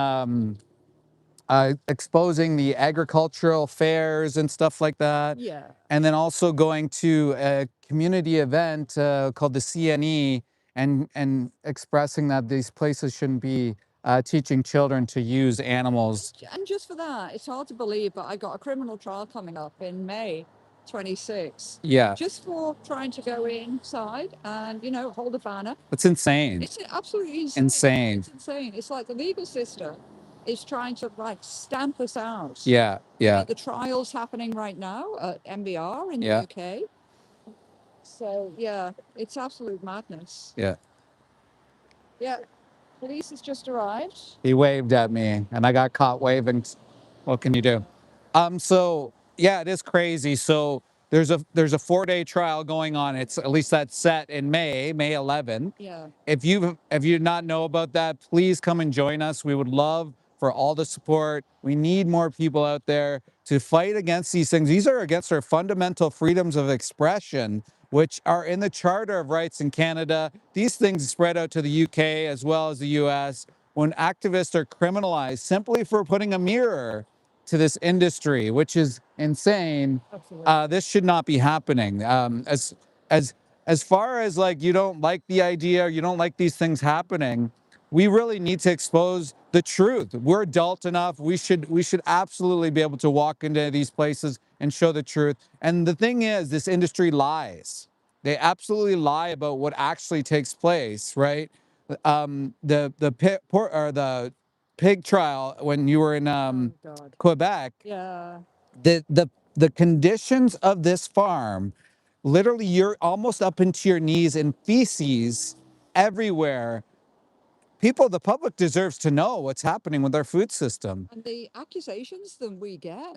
exposing the agricultural fairs and stuff like that. Yeah. And then also going to a community event called the CNE and expressing that these places shouldn't be teaching children to use animals. And just for that, it's hard to believe, but I got a criminal trial coming up in May 26. Yeah, Just for trying to go inside and, hold a banner. it's insane. It's absolutely insane. Insane. It's insane. It's like the legal system is trying to stamp us out. Yeah, yeah, The trial's happening right now at MBR in the yeah, UK. So yeah, it's absolute madness. yeah. Yeah, police has just arrived. He waved at me and I got caught waving. What can you do? So yeah, it is crazy. So there's a 4-day trial going on. It's at least that's set in May 11th. Yeah. If you did not know about that, please come and join us. We would love for all the support. We need more people out there to fight against these things. These are against our fundamental freedoms of expression, which are in the Charter of Rights in Canada. These things spread out to the UK as well as the US. When activists are criminalized simply for putting a mirror to this industry, which is insane. This should not be happening. As far as you don't like the idea, you don't like these things happening, we really need to expose the truth. We're adult enough. We should absolutely be able to walk into these places and show the truth. And the thing is, this industry lies. They absolutely lie about what actually takes place, right? The pig trial when you were in Quebec. Yeah. The conditions of this farm, literally, you're almost up into your knees in feces everywhere. The public deserves to know what's happening with our food system. And the accusations that we get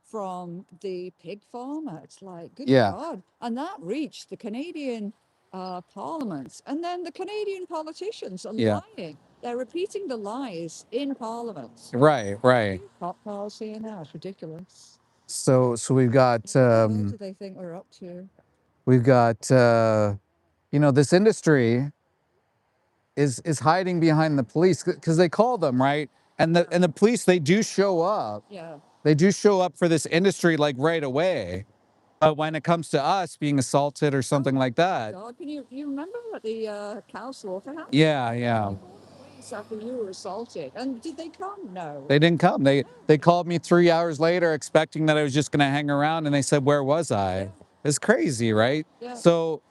from the pig farmer, it's like, good God. And that reached the Canadian parliaments. And then the Canadian politicians are lying. They're repeating the lies in parliament. Right. Cop cars here now. It's ridiculous. So we've got What do they think we're up to? we've got this industry is hiding behind the police because they call them, right? And the police, they do show up. Yeah. They do show up for this industry right away. But when it comes to us being assaulted or something like that. God, can you remember at the cow slaughterhouse? Yeah. After you were assaulted, and did they come? No, they didn't come. They called me 3 hours later expecting that I was just going to hang around, and they said, where was I? It's crazy, right? Yeah. So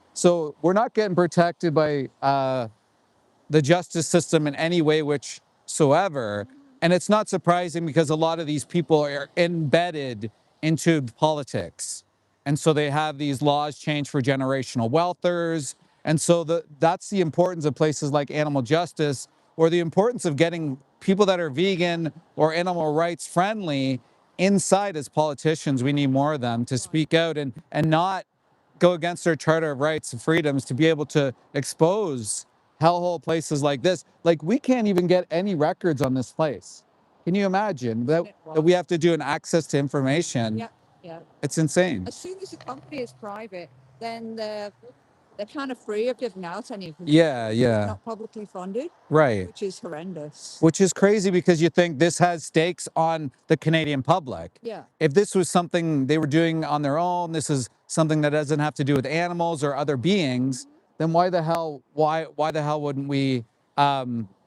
we're not getting protected by the justice system in any way whatsoever. And it's not surprising because a lot of these people are embedded into politics. And so they have these laws changed for generational wealthers. And so that's the importance of places like animal justice, or the importance of getting people that are vegan or animal rights friendly inside as politicians. We need more of them to speak out and not go against our Charter of Rights and freedoms, to be able to expose hellhole places like this. Like, we can't even get any records on this place. Can you imagine that we have to do an access to information? Yeah. It's insane. As soon as a company is private, then they're kind of free of giving out any information. Yeah. Not publicly funded. Right. Which is horrendous. Which is crazy because you think this has stakes on the Canadian public. Yeah. If this was something they were doing on their own, this is something that doesn't have to do with animals or other beings, then why the hell wouldn't we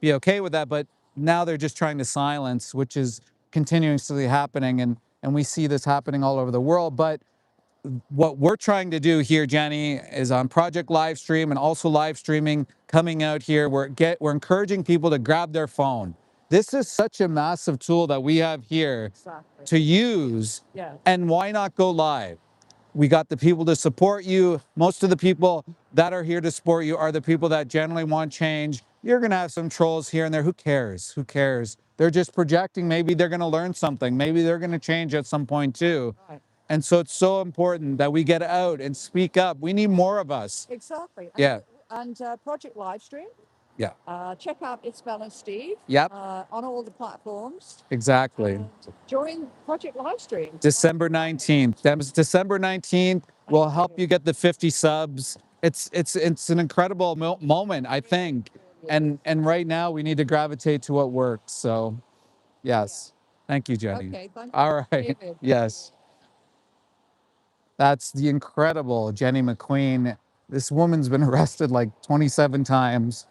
be okay with that? But now they're just trying to silence, which is continuously happening, and we see this happening all over the world. But what we're trying to do here, Jenny, is on Project Livestream and also live streaming coming out here. We're encouraging people to grab their phone. This is such a massive tool that we have here to use. Yeah. And why not go live? We got the people to support you. Most of the people that are here to support you are the people that generally want change. You're going to have some trolls here and there. Who cares? They're just projecting. Maybe they're going to learn something. Maybe they're going to change at some point too. Right. And so it's so important that we get out and speak up. We need more of us. Exactly. Yeah. And Project Livestream. Yeah. Check out It's Bell and Steve. Yep. On all the platforms. Exactly. Join Project Livestream. December 19th. That was December 19th. We'll help you get the 50 subs. It's an incredible moment, I think. And right now we need to gravitate to what works. So, yes. Thank you, Jenny. Okay, thank you, All right. David. Yes. That's the incredible Jenny McQueen. This woman's been arrested like 27 times.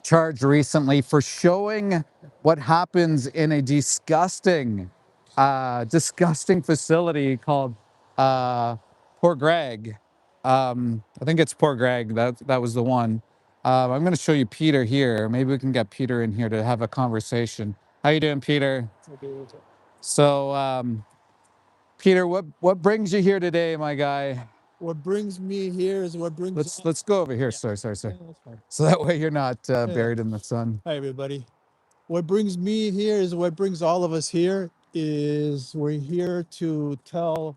Charged recently for showing what happens in a disgusting facility called Poor Greg. I think it's Poor Greg. That was the one. I'm going to show you Peter here. Maybe we can get Peter in here to have a conversation. How you doing, Peter? So, Peter, what brings you here today, my guy? What brings me here is what brings. Let's go over here, Yeah. sorry. Yeah, that's fine. So that way you're not buried in the sun. Hi, everybody. What brings me here is what brings all of us here. Is we're here to tell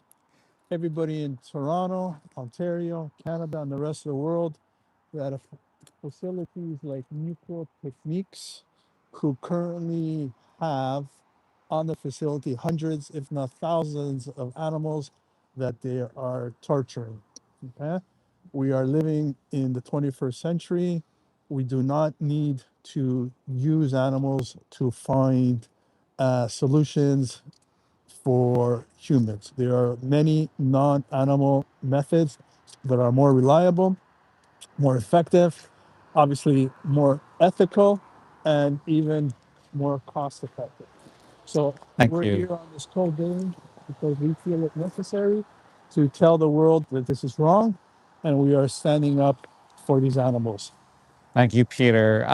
everybody in Toronto, Ontario, Canada, and the rest of the world that facilities like Nucro-Technics, who currently have on the facility hundreds, if not thousands, of animals that they are torturing. Okay? We are living in the 21st century. We do not need to use animals to find solutions for humans. There are many non-animal methods that are more reliable, more effective, obviously more ethical, and even more cost effective. So Thank we're you. here on this cold day because we feel it necessary to tell the world that this is wrong, and we are standing up for these animals. Thank you, Peter.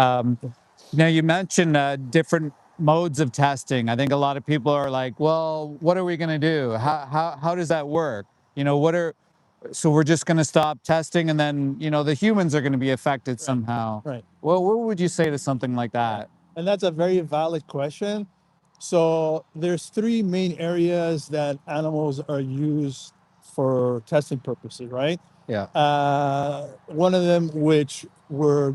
Now, you mentioned different modes of testing. I think a lot of people are like, well, what are we going to do? How does that work? You know, so we're just going to stop testing and then, the humans are going to be affected somehow. Right. Well, what would you say to something like that? And that's a very valid question. So there's three main areas that animals are used for testing purposes, right? Yeah. One of them, which we're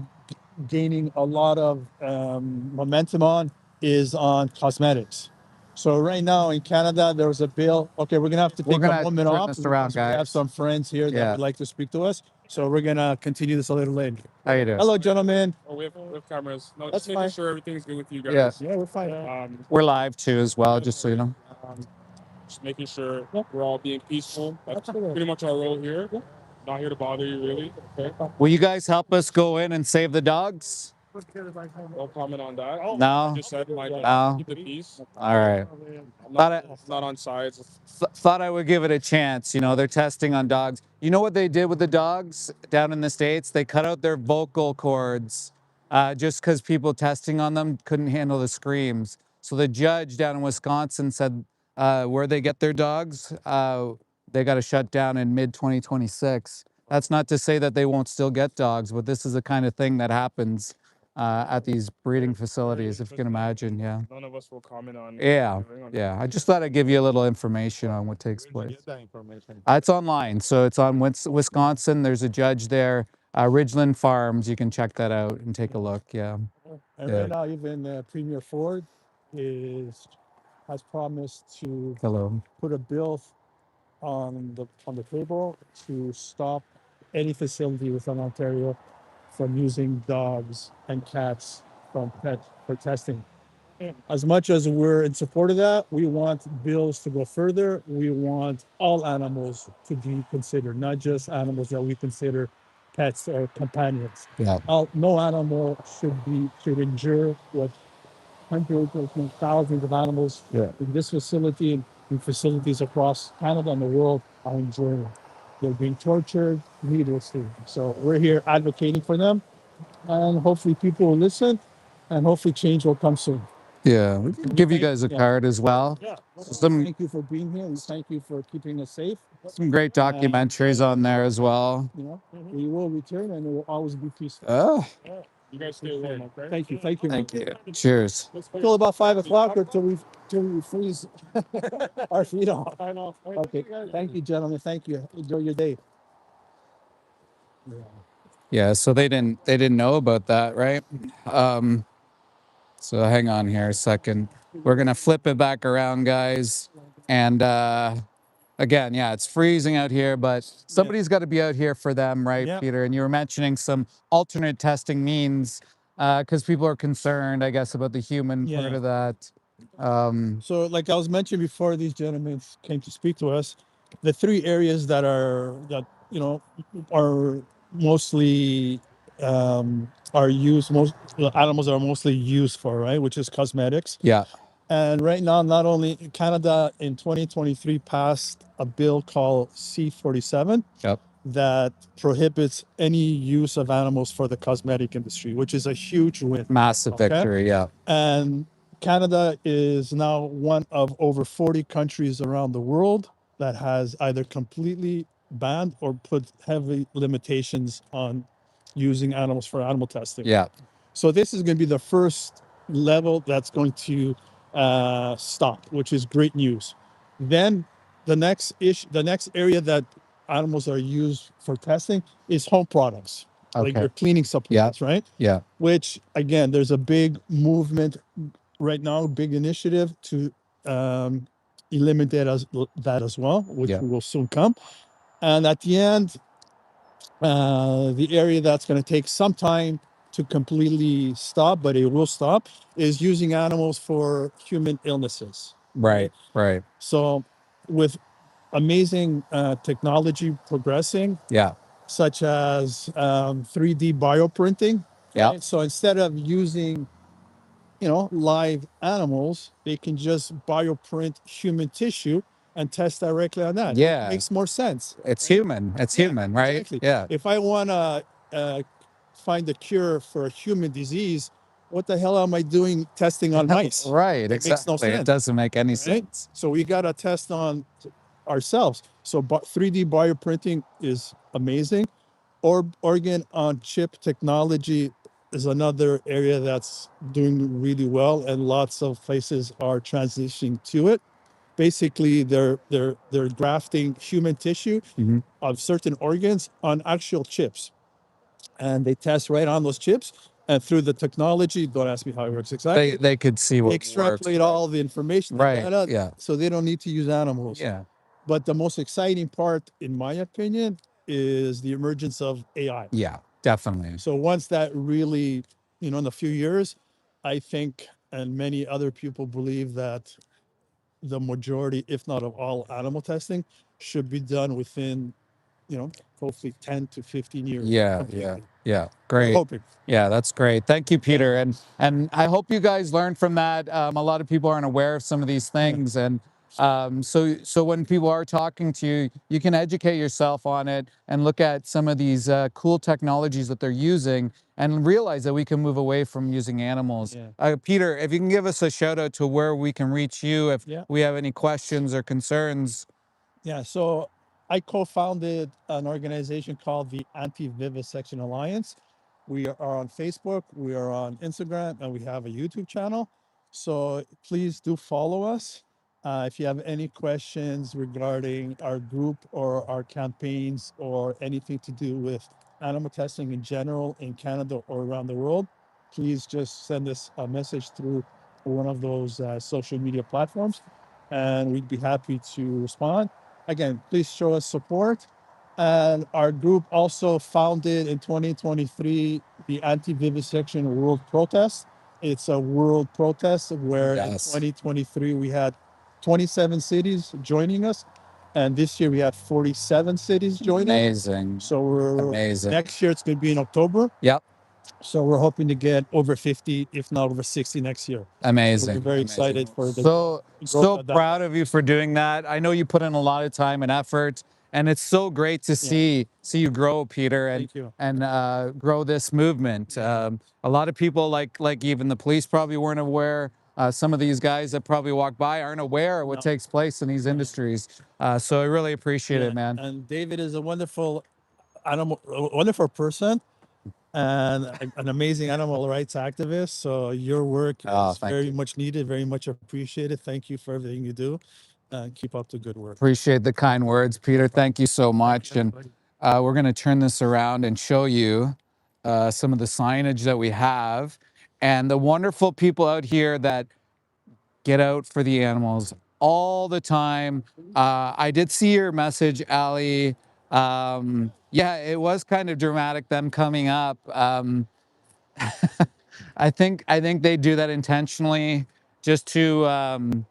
gaining a lot of momentum on, is on cosmetics. So right now in Canada, there was a bill. Okay, we're gonna have to We're take a going to moment turn off this around, because we have guys. some friends here that Yeah. would like to speak to us. So we're gonna continue this a little later. How you doing? Hello, gentlemen. Oh, we have cameras. No, That's just making fine. sure everything's good with you Yeah. guys. Yeah, we're fine. We're live too as well, just so you know. Just making sure we're all being peaceful. That's Absolutely. pretty much our role here. Not here to bother you, really. Okay. Will you guys help us go in and save the dogs? No comment on that. I No? just said my No? keep the peace. All right. I'm Thought not on sides. thought I would give it a chance. They're testing on dogs. You know what they did with the dogs down in the States? They cut out their vocal cords just because people testing on them couldn't handle the screams. So the judge down in Wisconsin said where they get their dogs, they got to shut down in mid-2026. That's not to say that they won't still get dogs, but this is the kind of thing that happens at these breeding facilities, if you can imagine. Yeah. None of us will comment on. Yeah. Yeah. I just thought I'd give you a little information on what takes place. Get that information. It's online. So it's on Wisconsin. There's a judge there. Ridgeland Farms. You can check that out and take a look. Yeah. And Yeah. right now, even Premier Ford has promised to Hello. put a bill on the table to stop any facility within Ontario from using dogs and cats for testing. As much as we're in support of that, we want bills to go further. We want all animals to be considered, not just animals that we consider pets or companions. Yeah. No animal should endure what hundreds or thousands of animals Yeah. in this facility and in facilities across Canada and the world are enduring. They're being tortured needlessly. So we're here advocating for them, and hopefully people will listen, and hopefully change will come soon. Yeah. We can give you guys a Yeah. card as well. Yeah. Some Thank you for being here, and thank you for keeping us safe. great documentaries on there as well. We will return, and it will always be peaceful. Oh, You guys stay warm, okay? Thank you. Thank you. thank you. Cheers. Till about 5 o'clock, or till we freeze our feet off. I know. Okay. Thank you, gentlemen. Thank you. Enjoy your day. Yeah, so they didn't know about that, right? So hang on here a second. We're gonna flip it back around, guys. And again, yeah, it's freezing out here, but somebody's got to be out here for them, right, Yeah. Peter? And you were mentioning some alternate testing means because people are concerned, I guess, about the human part Yeah. of that. So, like I was mentioning before, these gentlemen came to speak to us. The three areas that are mostly are used most animals are mostly used for, right, which is cosmetics. Yeah. And right now, not only Canada in 2023 passed a bill called C-47 Yep. that prohibits any use of animals for the cosmetic industry, which is a huge win. Massive Okay. victory. Yeah. And Canada is now one of over 40 countries around the world that has either completely banned or put heavy limitations on using animals for animal testing. Yeah. So this is going to be the first level that's going to stop, which is great news. Then the next area that animals are used for testing is home products, like Okay. your cleaning supplements, right? Yeah. Which again, there's a big movement right now, big initiative to eliminate that as well, which Yeah. will soon come. And at the end, the area that's going to take some time to completely stop, but it will stop, is using animals for human illnesses. Right. Right. So, with amazing technology progressing, Yeah. such as 3D bioprinting, Yeah. right? So instead of using live animals, they can just bioprint human tissue and test directly on that. It Yeah. makes more sense. It's right? human. It's Yeah, human, right? exactly. Yeah. If I want to find a cure for a human disease, what the hell am I doing testing on mice? Right. It makes no Exactly. It sense. doesn't make any Right? sense. So we got to test on ourselves. So 3D bioprinting is amazing. Organ on chip technology is another area that's doing really well, and lots of places are transitioning to it. Basically, they're grafting human tissue Mhm. of certain organs on actual chips, and they test right on those chips. And through the technology, don't ask me how it works exactly. They could see They what extrapolate works. all the information, the Right. data, Yeah. so they don't need to use animals. Yeah. But the most exciting part, in my opinion, is the emergence of AI. Yeah. Definitely. So once that really, in a few years, I think, and many other people believe that the majority, if not of all animal testing, should be done within, hopefully 10 to 15 years. Yeah. completely. Yeah. Yeah. We're Great. hoping. Yeah, that's great. Thank you, Peter. And I hope you guys learned from that. A lot of people aren't aware of some of these things, and so when people are talking to you, you can educate yourself on it and look at some of these cool technologies that they're using, and realize that we can move away from using animals. Yeah. Peter, if you can give us a shout out to where we can reach you if Yeah. we have any questions or concerns. Yeah, so I co-founded an organization called the Antivivsection Alliance. We are on Facebook, we are on Instagram, and we have a YouTube channel. So please do follow us. If you have any questions regarding our group or our campaigns or anything to do with animal testing in general in Canada or around the world, please just send us a message through one of those social media platforms, and we'd be happy to respond. Again, please show us support. And our group also founded in 2023 the Anti-Vivisection World Protest. It's a world protest where in 2023 we had 27 cities joining us, and this year we had 47 cities joining. Amazing. So we're Amazing. next year it's going to be in October. Yep. So we're hoping to get over 50, if not over 60 next year. Amazing. So we're very Amazing. excited for the So growth of that. proud of you for doing that. I know you put in a lot of time and effort, and it's so great to see you grow, Peter, and Thank you. and grow this movement. A lot of people, like even the police, probably weren't aware. Some of these guys that probably walk by aren't aware of what takes place in these industries. So I really appreciate it, man. And David is a wonderful person and an amazing animal rights activist. So your work is very much needed, very much appreciated. Thank you for everything you do. Keep up the good work. Appreciate the kind words, Peter. Thank you so much. And we're going to turn this around and show you some of the signage that we have and the wonderful people out here that get out for the animals all the time. I did see your message, Ali. Yeah, it was kind of dramatic, them coming up. I think they do that intentionally just to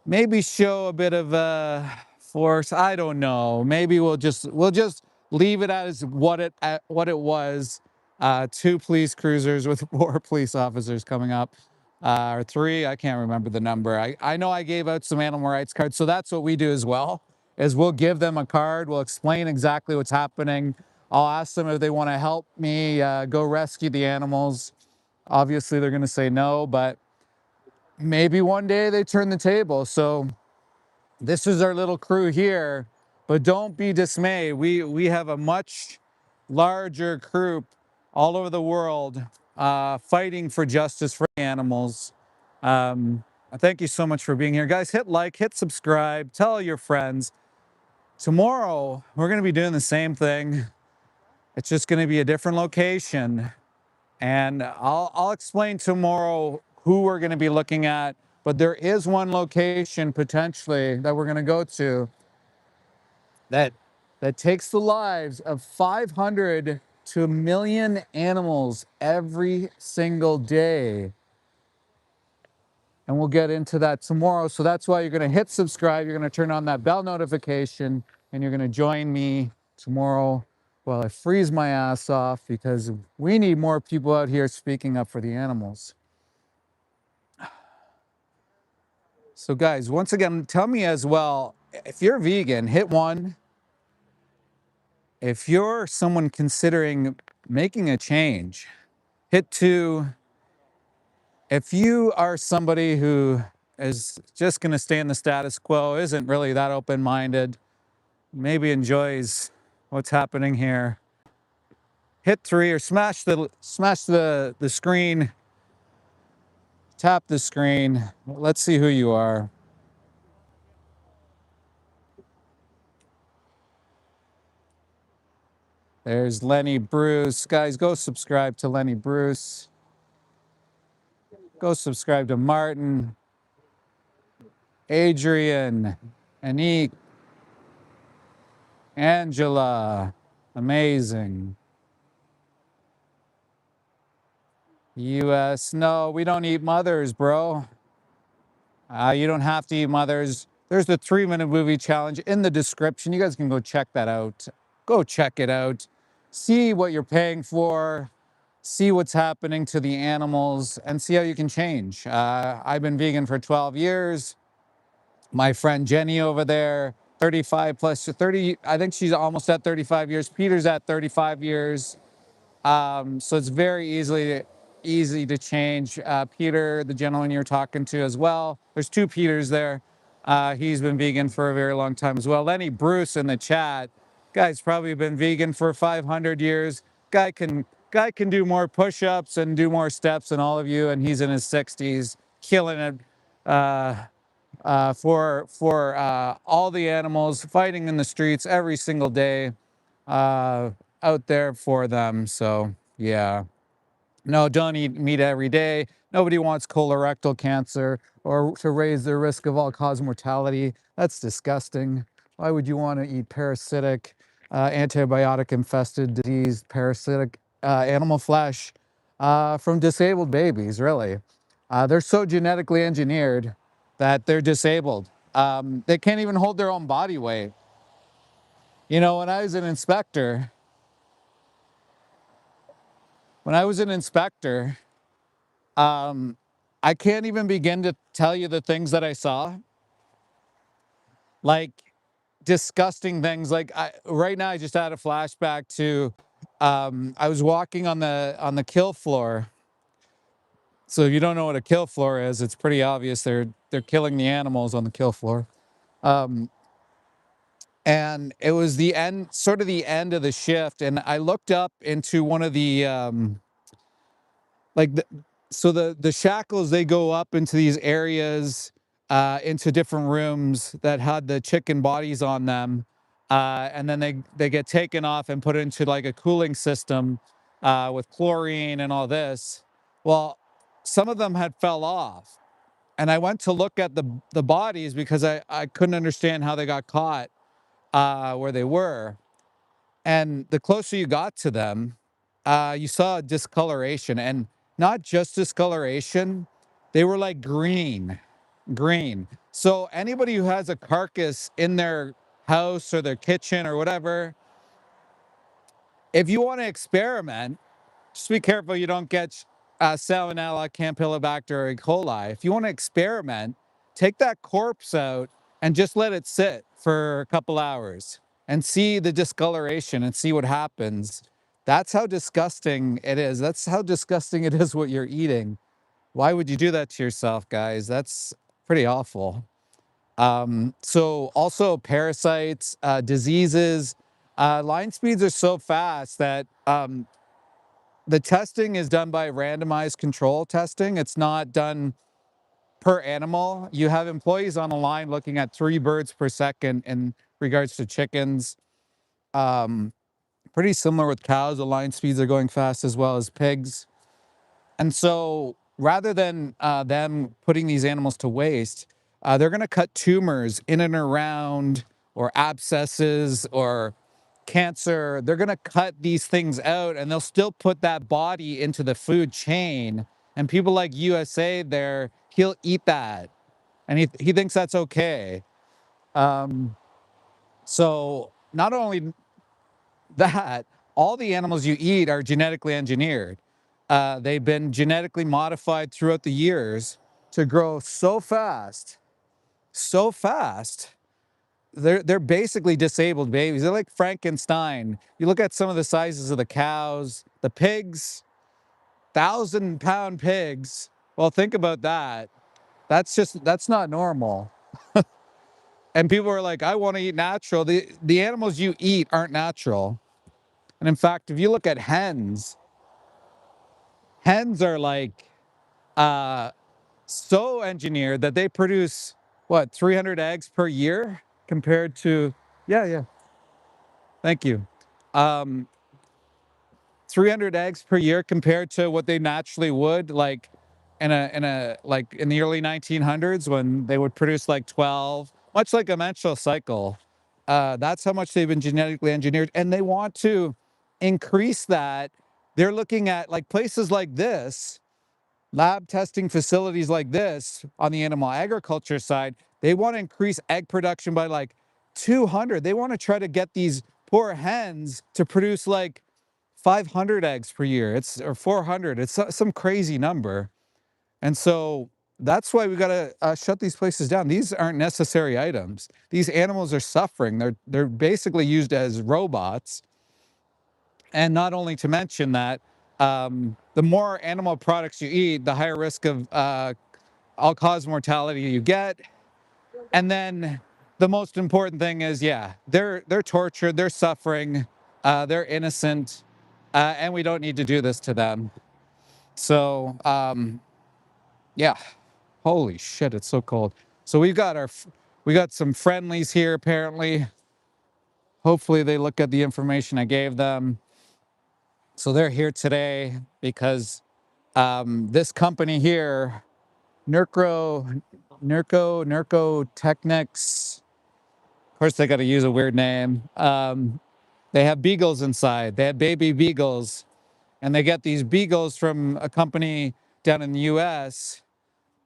maybe show a bit of force. I don't know. Maybe we'll just leave it as what it was. 2 police cruisers with 4 police officers coming up, or 3. I can't remember the number. I know I gave out some animal rights cards, so that's what we do as well. Is we'll give them a card. We'll explain exactly what's happening. I'll ask them if they want to help me go rescue the animals. Obviously, they're going to say no, but maybe one day they turn the table. So this is our little crew here, but don't be dismayed. We have a much larger group all over the world fighting for justice for animals. Thank you so much for being here. Guys, hit like, hit subscribe, tell your friends. Tomorrow, we're going to be doing the same thing. It's just going to be a different location. And I'll explain tomorrow who we're going to be looking at. But there is one location potentially that we're going to go to that takes the lives of 500 to 1 million animals every single day. And we'll get into that tomorrow. So that's why you're going to hit subscribe. You're going to turn on that bell notification, and you're going to join me tomorrow while I freeze my ass off, because we need more people out here speaking up for the animals. So guys, once again, tell me as well, if you're vegan, hit 1. If you're someone considering making a change, hit 2. If you are somebody who is just going to stay in the status quo, isn't really that open-minded, maybe enjoys what's happening here, hit 3 or smash the screen, tap the screen. Let's see who you are. There's Lenny Bruce. Guys, go subscribe to Lenny Bruce. Go subscribe to Martin, Adrian, Anik, Angela. Amazing. US. No, we don't eat mothers, bro. You don't have to eat mothers. There's the 3-minute movie challenge in the description. You guys can go check that out. Go check it out. See what you're paying for. See what's happening to the animals, and see how you can change. I've been vegan for 12 years. My friend Jenny over there, 35 plus 30, I think she's almost at 35 years. Peter's at 35 years. So it's very easy to change. Peter, the gentleman you're talking to as well. There's 2 Peters there. He's been vegan for a very long time as well. Lenny Bruce in the chat. Guy's probably been vegan for 500 years. Guy can do more push-ups and do more steps than all of you, and he's in his 60s, killing it for all the animals, fighting in the streets every single day, out there for them. So yeah. No, don't eat meat every day. Nobody wants colorectal cancer or to raise the risk of all-cause mortality. That's disgusting. Why would you want to eat parasitic, antibiotic-infested, diseased, parasitic animal flesh from disabled babies, really? They're so genetically engineered that they're disabled. They can't even hold their own body weight. You know, when I was an inspector, I can't even begin to tell you the things that I saw. Like disgusting things. Like right now, I just had a flashback to I was walking on the kill floor. So if you don't know what a kill floor is, it's pretty obvious. They're killing the animals on the kill floor. And it was the end, sort of the end of the shift, and I looked up into one of the so the shackles, they go up into these areas, into different rooms that had the chicken bodies on them, and then they get taken off and put into like a cooling system with chlorine and all this. Well, some of them had fell off, and I went to look at the bodies because I couldn't understand how they got caught where they were. And the closer you got to them, you saw discoloration, and not just discoloration. They were like green. So anybody who has a carcass in their house or their kitchen or whatever, if you want to experiment, just be careful you don't get Salmonella, Campylobacter, or E. coli. If you want to experiment, take that corpse out and just let it sit for a couple hours and see the discoloration and see what happens. That's how disgusting it is. That's how disgusting it is what you're eating. Why would you do that to yourself, guys? That's pretty awful. So also parasites, diseases, line speeds are so fast that the testing is done by randomized control testing. It's not done per animal. You have employees on the line looking at 3 birds per second in regards to chickens. Pretty similar with cows. The line speeds are going fast as well as pigs. And so rather than them putting these animals to waste, they're going to cut tumors in and around or abscesses or cancer. They're going to cut these things out and they'll still put that body into the food chain. And people like USA there, he'll eat that. And he thinks that's okay. So not only that, all the animals you eat are genetically engineered. They've been genetically modified throughout the years to grow so fast. They're basically disabled babies. They're like Frankenstein. You look at some of the sizes of the cows, the pigs, 1,000-pound pigs. Well, think about that. That's not normal. And people are like, I want to eat natural. The animals you eat aren't natural. And in fact, if you look at hens are like so engineered that they produce what, 300 eggs per year compared to, yeah, thank you. 300 eggs per year compared to what they naturally would, like like in the early 1900s when they would produce like 12, much like a menstrual cycle. That's how much they've been genetically engineered, and they want to increase that. They're looking at like places like this, lab testing facilities like this on the animal agriculture side. They want to increase egg production by like 200. They want to try to get these poor hens to produce like 500 eggs per year. Or 400. It's some crazy number. And so that's why we got to shut these places down. These aren't necessary items. These animals are suffering. They're basically used as robots. And not only to mention that, the more animal products you eat, the higher risk of all-cause mortality you get. And then the most important thing is, yeah, they're tortured, they're suffering, they're innocent, and we don't need to do this to them. So, yeah, holy shit, it's so cold. So we got some friendlies here apparently. Hopefully they look at the information I gave them. So they're here today because this company here, Nucro-Technics, of course they got to use a weird name. They have beagles inside. They have baby beagles, and they get these beagles from a company down in the US,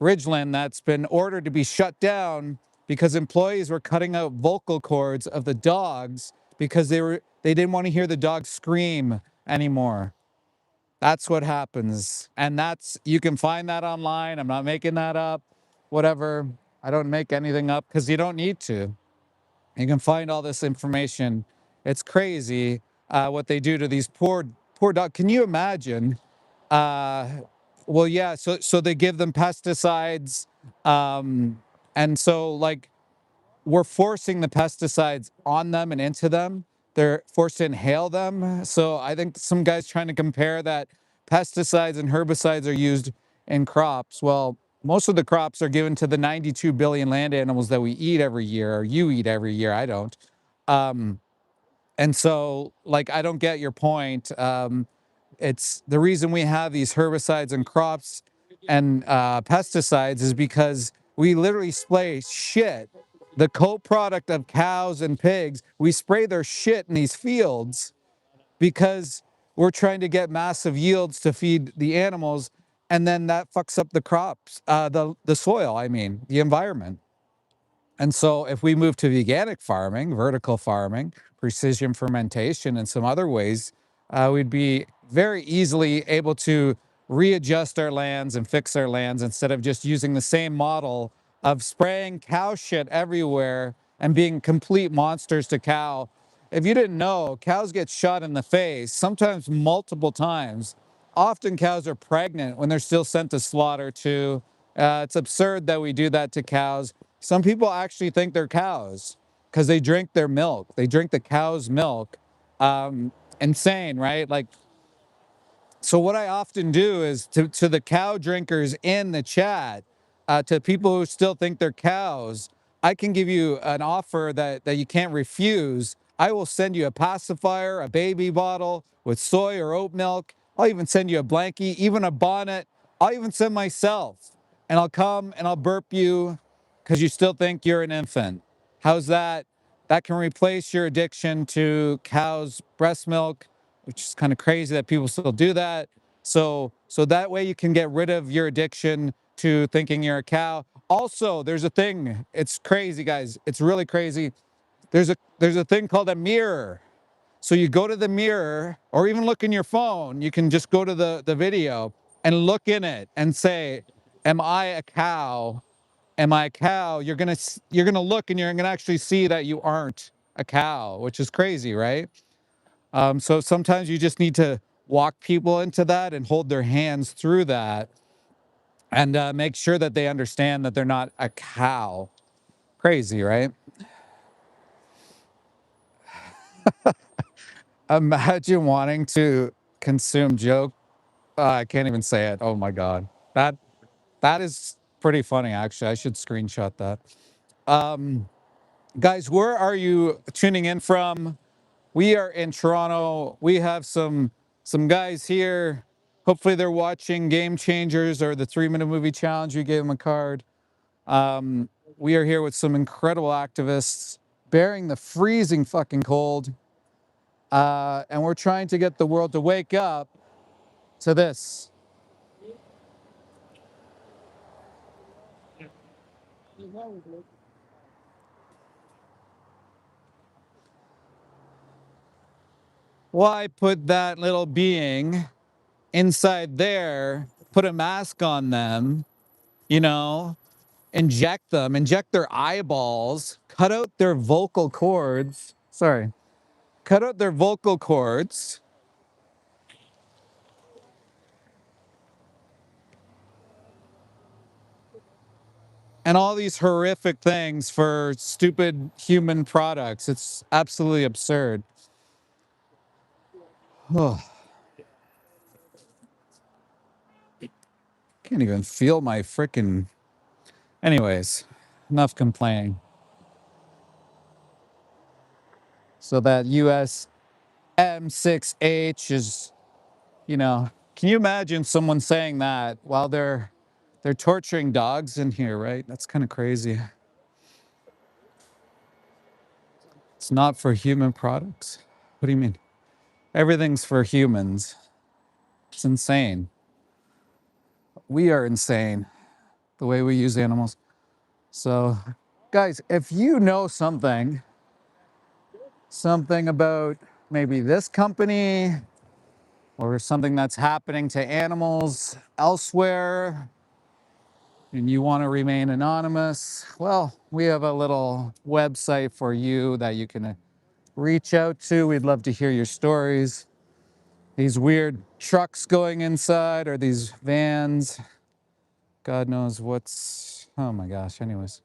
Ridgeland, that's been ordered to be shut down because employees were cutting out vocal cords of the dogs because they didn't want to hear the dogs scream anymore. That's what happens. And you can find that online. I'm not making that up. Whatever. I don't make anything up because you don't need to. You can find all this information. It's crazy what they do to these poor dogs. Can you imagine? Well, yeah. So they give them pesticides, and so like we're forcing the pesticides on them and into them. They're forced to inhale them. So I think some guys trying to compare that pesticides and herbicides are used in crops. Well, most of the crops are given to the 92 billion land animals that we eat every year, or you eat every year. I don't. And so, like, I don't get your point. It's the reason we have these herbicides in crops and pesticides is because we literally spray shit, the co-product of cows and pigs. We spray their shit in these fields because we're trying to get massive yields to feed the animals. and then that fucks up the crops, the soil, I mean, the environment. And so if we move to organic farming, vertical farming, precision fermentation, and some other ways, we'd be very easily able to readjust our lands and fix our lands instead of just using the same model of spraying cow shit everywhere and being complete monsters to cow. If you didn't know, cows get shot in the face, sometimes multiple times. Often cows are pregnant when they're still sent to slaughter too. It's absurd that we do that to cows. Some people actually think they're cows because they drink their milk. They drink the cow's milk. Insane, right? Like, so what I often do is to the cow drinkers in the chat, to people who still think they're cows, I can give you an offer that you can't refuse. I will send you a pacifier, a baby bottle with soy or oat milk. I'll even send you a blankie, even a bonnet. I'll even send myself, and I'll come and I'll burp you because you still think you're an infant. How's that? That can replace your addiction to cow's breast milk, which is kind of crazy that people still do that. So that way you can get rid of your addiction to thinking you're a cow. Also, there's a thing. It's crazy, guys. It's really crazy. There's a thing called a mirror. So you go to the mirror, or even look in your phone. You can just go to the video and look in it and say, "Am I a cow? Am I a cow?" You're gonna look and you're gonna actually see that you aren't a cow, which is crazy, right? So sometimes you just need to walk people into that and hold their hands through that and make sure that they understand that they're not a cow. Crazy, right? Imagine wanting to consume joke. I can't even say it. Oh my God. That is pretty funny, actually. I should screenshot that. Guys, where are you tuning in from? We are in Toronto. We have some guys here. Hopefully they're watching Game Changers or the 3-minute movie challenge. We gave them a card. We are here with some incredible activists bearing the freezing fucking cold. And we're trying to get the world to wake up to this. Why put that little being inside there, put a mask on them, you know, inject them, inject their eyeballs, cut out their vocal cords. Sorry, cut out their vocal cords. And all these horrific things for stupid human products. It's absolutely absurd. Oh, can't even feel my freaking. Anyways, enough complaining. So that US M6H is, can you imagine someone saying that while they're torturing dogs in here, right? That's kind of crazy. It's not for human products. What do you mean? Everything's for humans. It's insane. We are insane the way we use animals. So, guys, if you know something about maybe this company or something that's happening to animals elsewhere, and you want to remain anonymous, well, we have a little website for you that you can reach out to. We'd love to hear your stories. These weird trucks going inside or these vans. God knows what's, oh my gosh, anyways.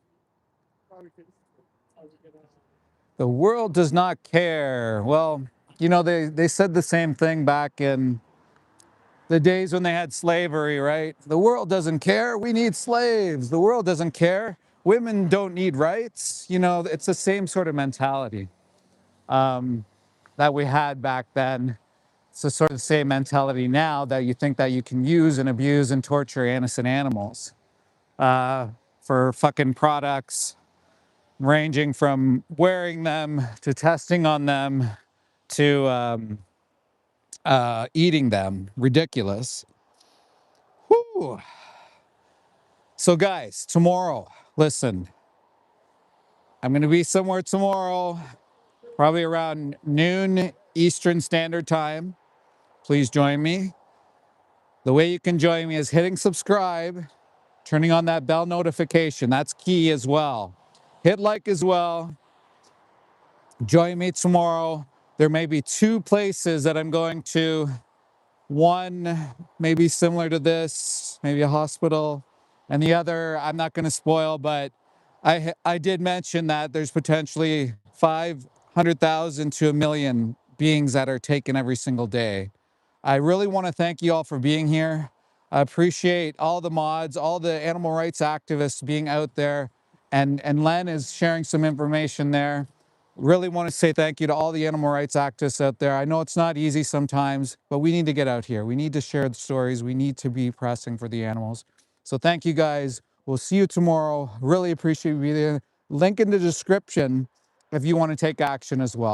The world does not care. Well, they said the same thing back in the days when they had slavery, right? The world doesn't care. We need slaves. The world doesn't care. Women don't need rights. It's the same sort of mentality that we had back then. It's the sort of same mentality now that you think that you can use and abuse and torture innocent animals for fucking products, ranging from wearing them to testing on them to eating them. Ridiculous. Woo. Woo! So guys, tomorrow, listen, I'm going to be somewhere tomorrow, probably around noon Eastern Standard Time. Please join me. The way you can join me is hitting subscribe, turning on that bell notification. That's key as well. Hit like as well. Join me tomorrow. There may be 2 places that I'm going to. One maybe similar to this, maybe a hospital, and the other I'm not going to spoil, but I did mention that there's potentially 500,000 to 1 million beings that are taken every single day. I really want to thank you all for being here. I appreciate all the mods, all the animal rights activists being out there, and Len is sharing some information there. Really want to say thank you to all the animal rights activists out there. I know it's not easy sometimes, but we need to get out here. We need to share the stories. We need to be pressing for the animals. So thank you guys. We'll see you tomorrow. Really appreciate you being there. Link in the description if you want to take action as well.